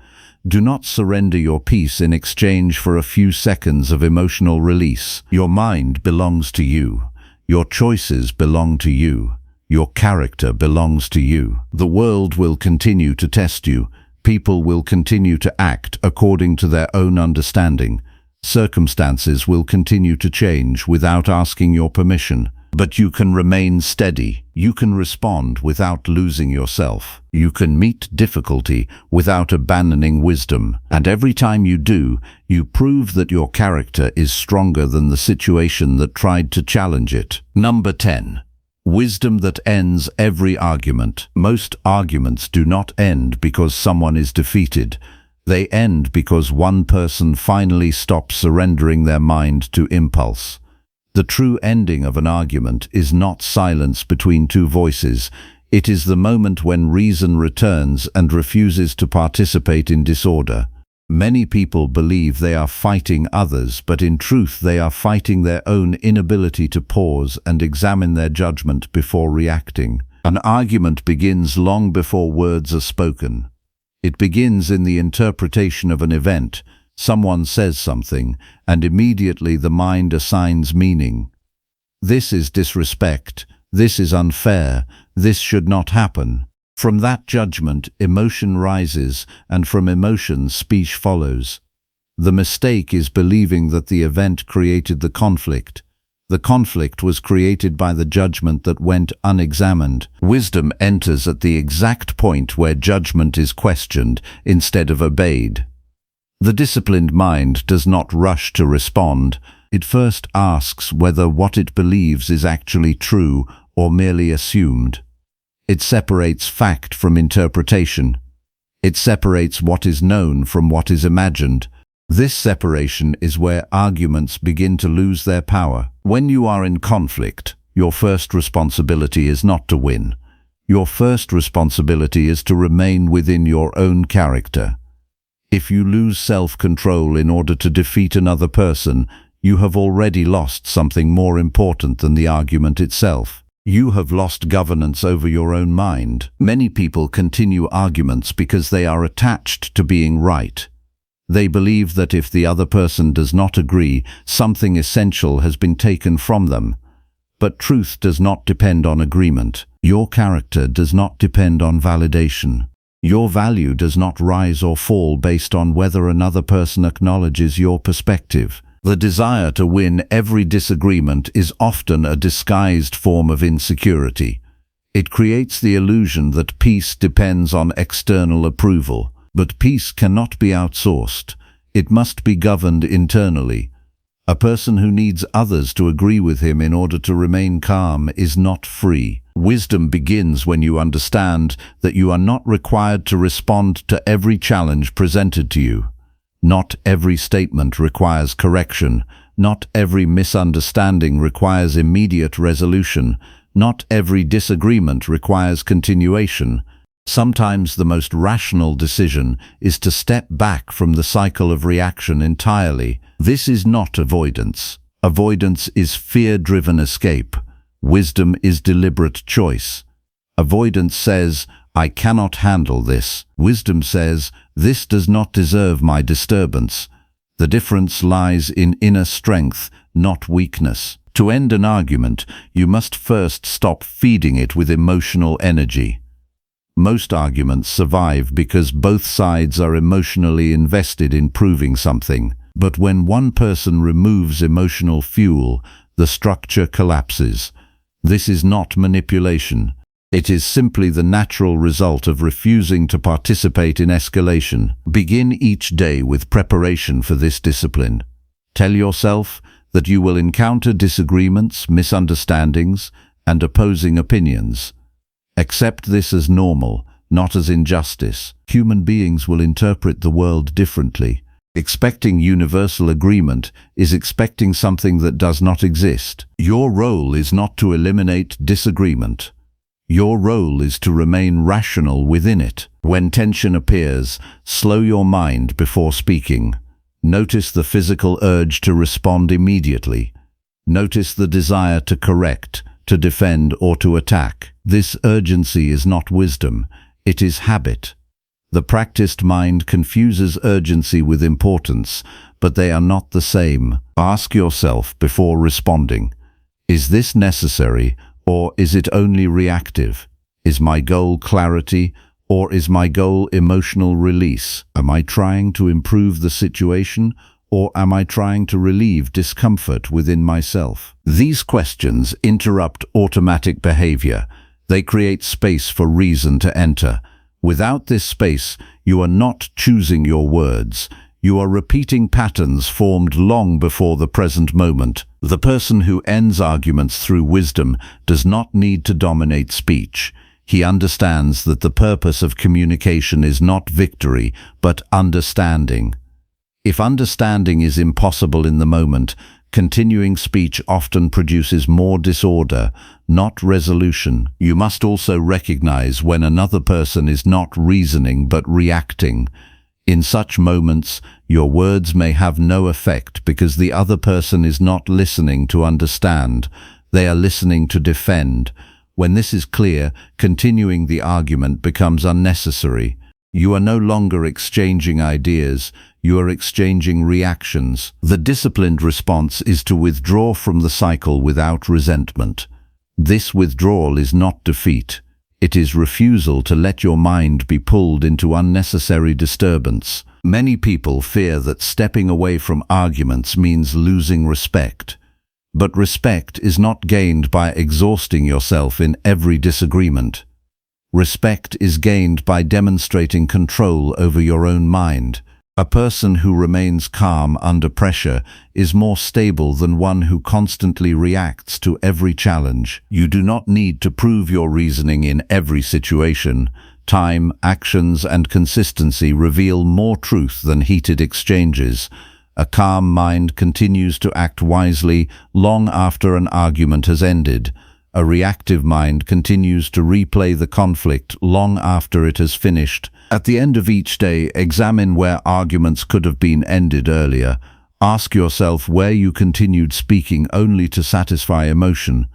Do not surrender your peace in exchange for a few seconds of emotional release. Your mind belongs to you. Your choices belong to you. Your character belongs to you. The world will continue to test you. People will continue to act according to their own understanding. Circumstances will continue to change without asking your permission. But you can remain steady. You can respond without losing yourself. You can meet difficulty without abandoning wisdom. And every time you do, you prove that your character is stronger than the situation that tried to challenge it. Number 10. Wisdom that ends every argument. Most arguments do not end because someone is defeated. They end because one person finally stops surrendering their mind to impulse. The true ending of an argument is not silence between two voices. It is the moment when reason returns and refuses to participate in disorder. Many people believe they are fighting others, but in truth they are fighting their own inability to pause and examine their judgment before reacting. An argument begins long before words are spoken. It begins in the interpretation of an event. Someone says something, and immediately the mind assigns meaning. This is disrespect. This is unfair. This should not happen. From that judgment, emotion rises, and from emotion, speech follows. The mistake is believing that the event created the conflict. The conflict was created by the judgment that went unexamined. Wisdom enters at the exact point where judgment is questioned instead of obeyed. The disciplined mind does not rush to respond. It first asks whether what it believes is actually true or merely assumed. It separates fact from interpretation. It separates what is known from what is imagined. This separation is where arguments begin to lose their power. When you are in conflict, your first responsibility is not to win. Your first responsibility is to remain within your own character. If you lose self-control in order to defeat another person, you have already lost something more important than the argument itself. You have lost governance over your own mind. Many people continue arguments because they are attached to being right. They believe that if the other person does not agree, something essential has been taken from them. But truth does not depend on agreement. Your character does not depend on validation. Your value does not rise or fall based on whether another person acknowledges your perspective. The desire to win every disagreement is often a disguised form of insecurity. It creates the illusion that peace depends on external approval. But peace cannot be outsourced. It must be governed internally. A person who needs others to agree with him in order to remain calm is not free. Wisdom begins when you understand that you are not required to respond to every challenge presented to you. Not every statement requires correction. Not every misunderstanding requires immediate resolution. Not every disagreement requires continuation. Sometimes the most rational decision is to step back from the cycle of reaction entirely. This is not avoidance. Avoidance is fear-driven escape. Wisdom is deliberate choice. Avoidance says, I cannot handle this. Wisdom says, this does not deserve my disturbance. The difference lies in inner strength, not weakness. To end an argument, you must first stop feeding it with emotional energy. Most arguments survive because both sides are emotionally invested in proving something. But when one person removes emotional fuel, the structure collapses. This is not manipulation. It is simply the natural result of refusing to participate in escalation. Begin each day with preparation for this discipline. Tell yourself that you will encounter disagreements, misunderstandings, and opposing opinions. Accept this as normal, not as injustice. Human beings will interpret the world differently. Expecting universal agreement is expecting something that does not exist. Your role is not to eliminate disagreement. Your role is to remain rational within it. When tension appears, slow your mind before speaking. Notice the physical urge to respond immediately. Notice the desire to correct, to defend, or to attack. This urgency is not wisdom, it is habit. The practiced mind confuses urgency with importance, but they are not the same. Ask yourself before responding, is this necessary, or is it only reactive? Is my goal clarity, or is my goal emotional release? Am I trying to improve the situation, or am I trying to relieve discomfort within myself? These questions interrupt automatic behavior. They create space for reason to enter. Without this space, you are not choosing your words. You are repeating patterns formed long before the present moment. The person who ends arguments through wisdom does not need to dominate speech. He understands that the purpose of communication is not victory, but understanding. If understanding is impossible in the moment, continuing speech often produces more disorder, not resolution. You must also recognize when another person is not reasoning but reacting. In such moments, your words may have no effect because the other person is not listening to understand. They are listening to defend. When this is clear, continuing the argument becomes unnecessary. You are no longer exchanging ideas, you are exchanging reactions. The disciplined response is to withdraw from the cycle without resentment. This withdrawal is not defeat. It is refusal to let your mind be pulled into unnecessary disturbance. Many people fear that stepping away from arguments means losing respect. But respect is not gained by exhausting yourself in every disagreement. Respect is gained by demonstrating control over your own mind. A person who remains calm under pressure is more stable than one who constantly reacts to every challenge. You do not need to prove your reasoning in every situation. Time, actions, and consistency reveal more truth than heated exchanges. A calm mind continues to act wisely long after an argument has ended. A reactive mind continues to replay the conflict long after it has finished. At the end of each day, examine where arguments could have been ended earlier. Ask yourself where you continued speaking only to satisfy emotion.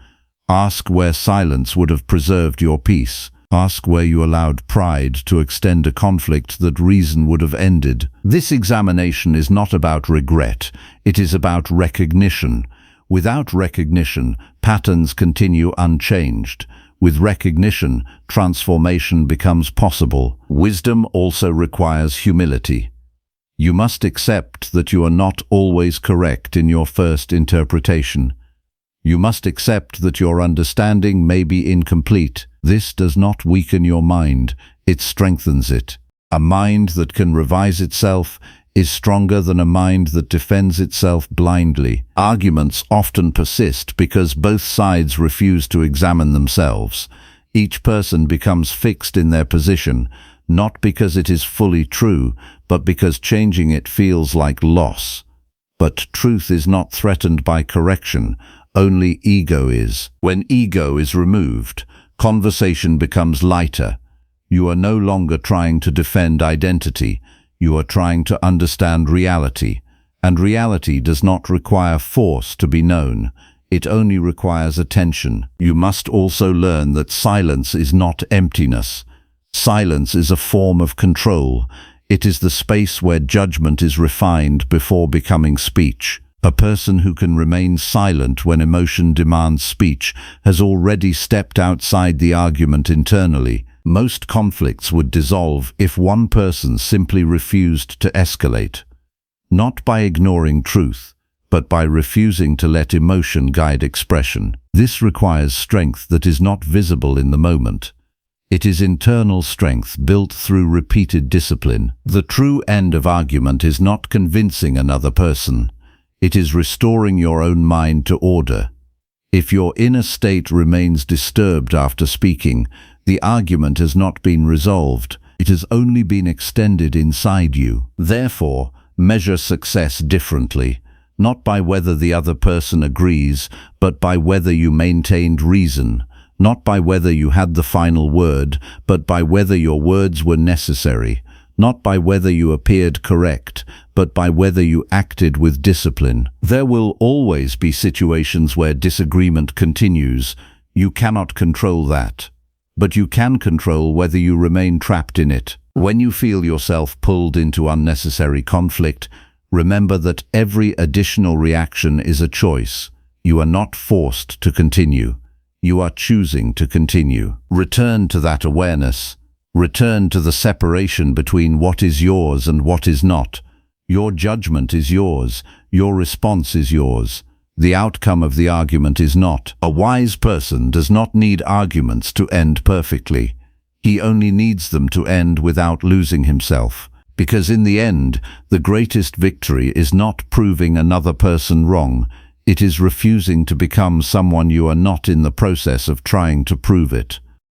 Ask where silence would have preserved your peace. Ask where you allowed pride to extend a conflict that reason would have ended. This examination is not about regret, it is about recognition. Without recognition, patterns continue unchanged. With recognition, transformation becomes possible. Wisdom also requires humility. You must accept that you are not always correct in your first interpretation. You must accept that your understanding may be incomplete. This does not weaken your mind, it strengthens it. A mind that can revise itself is stronger than a mind that defends itself blindly. Arguments often persist because both sides refuse to examine themselves. Each person becomes fixed in their position, not because it is fully true, but because changing it feels like loss. But truth is not threatened by correction, only ego is. When ego is removed, conversation becomes lighter. You are no longer trying to defend identity. You are trying to understand reality, and reality does not require force to be known. It only requires attention. You must also learn that silence is not emptiness. Silence is a form of control. It is the space where judgment is refined before becoming speech. A person who can remain silent when emotion demands speech has already stepped outside the argument internally. Most conflicts would dissolve if one person simply refused to escalate, not by ignoring truth, but by refusing to let emotion guide expression. This requires strength that is not visible in the moment. It is internal strength built through repeated discipline. The true end of argument is not convincing another person. It is restoring your own mind to order. If your inner state remains disturbed after speaking, the argument has not been resolved. It has only been extended inside you. Therefore, measure success differently, not by whether the other person agrees, but by whether you maintained reason, not by whether you had the final word, but by whether your words were necessary, not by whether you appeared correct, but by whether you acted with discipline. There will always be situations where disagreement continues. You cannot control that. But you can control whether you remain trapped in it. When you feel yourself pulled into unnecessary conflict, remember that every additional reaction is a choice. You are not forced to continue. You are choosing to continue. Return to that awareness. Return to the separation between what is yours and what is not. Your judgment is yours. Your response is yours. The outcome of the argument is not. A wise person does not need arguments to end perfectly. He only needs them to end without losing himself. Because in the end, the greatest victory is not proving another person wrong. It is refusing to become someone you are not in the process of trying to prove it.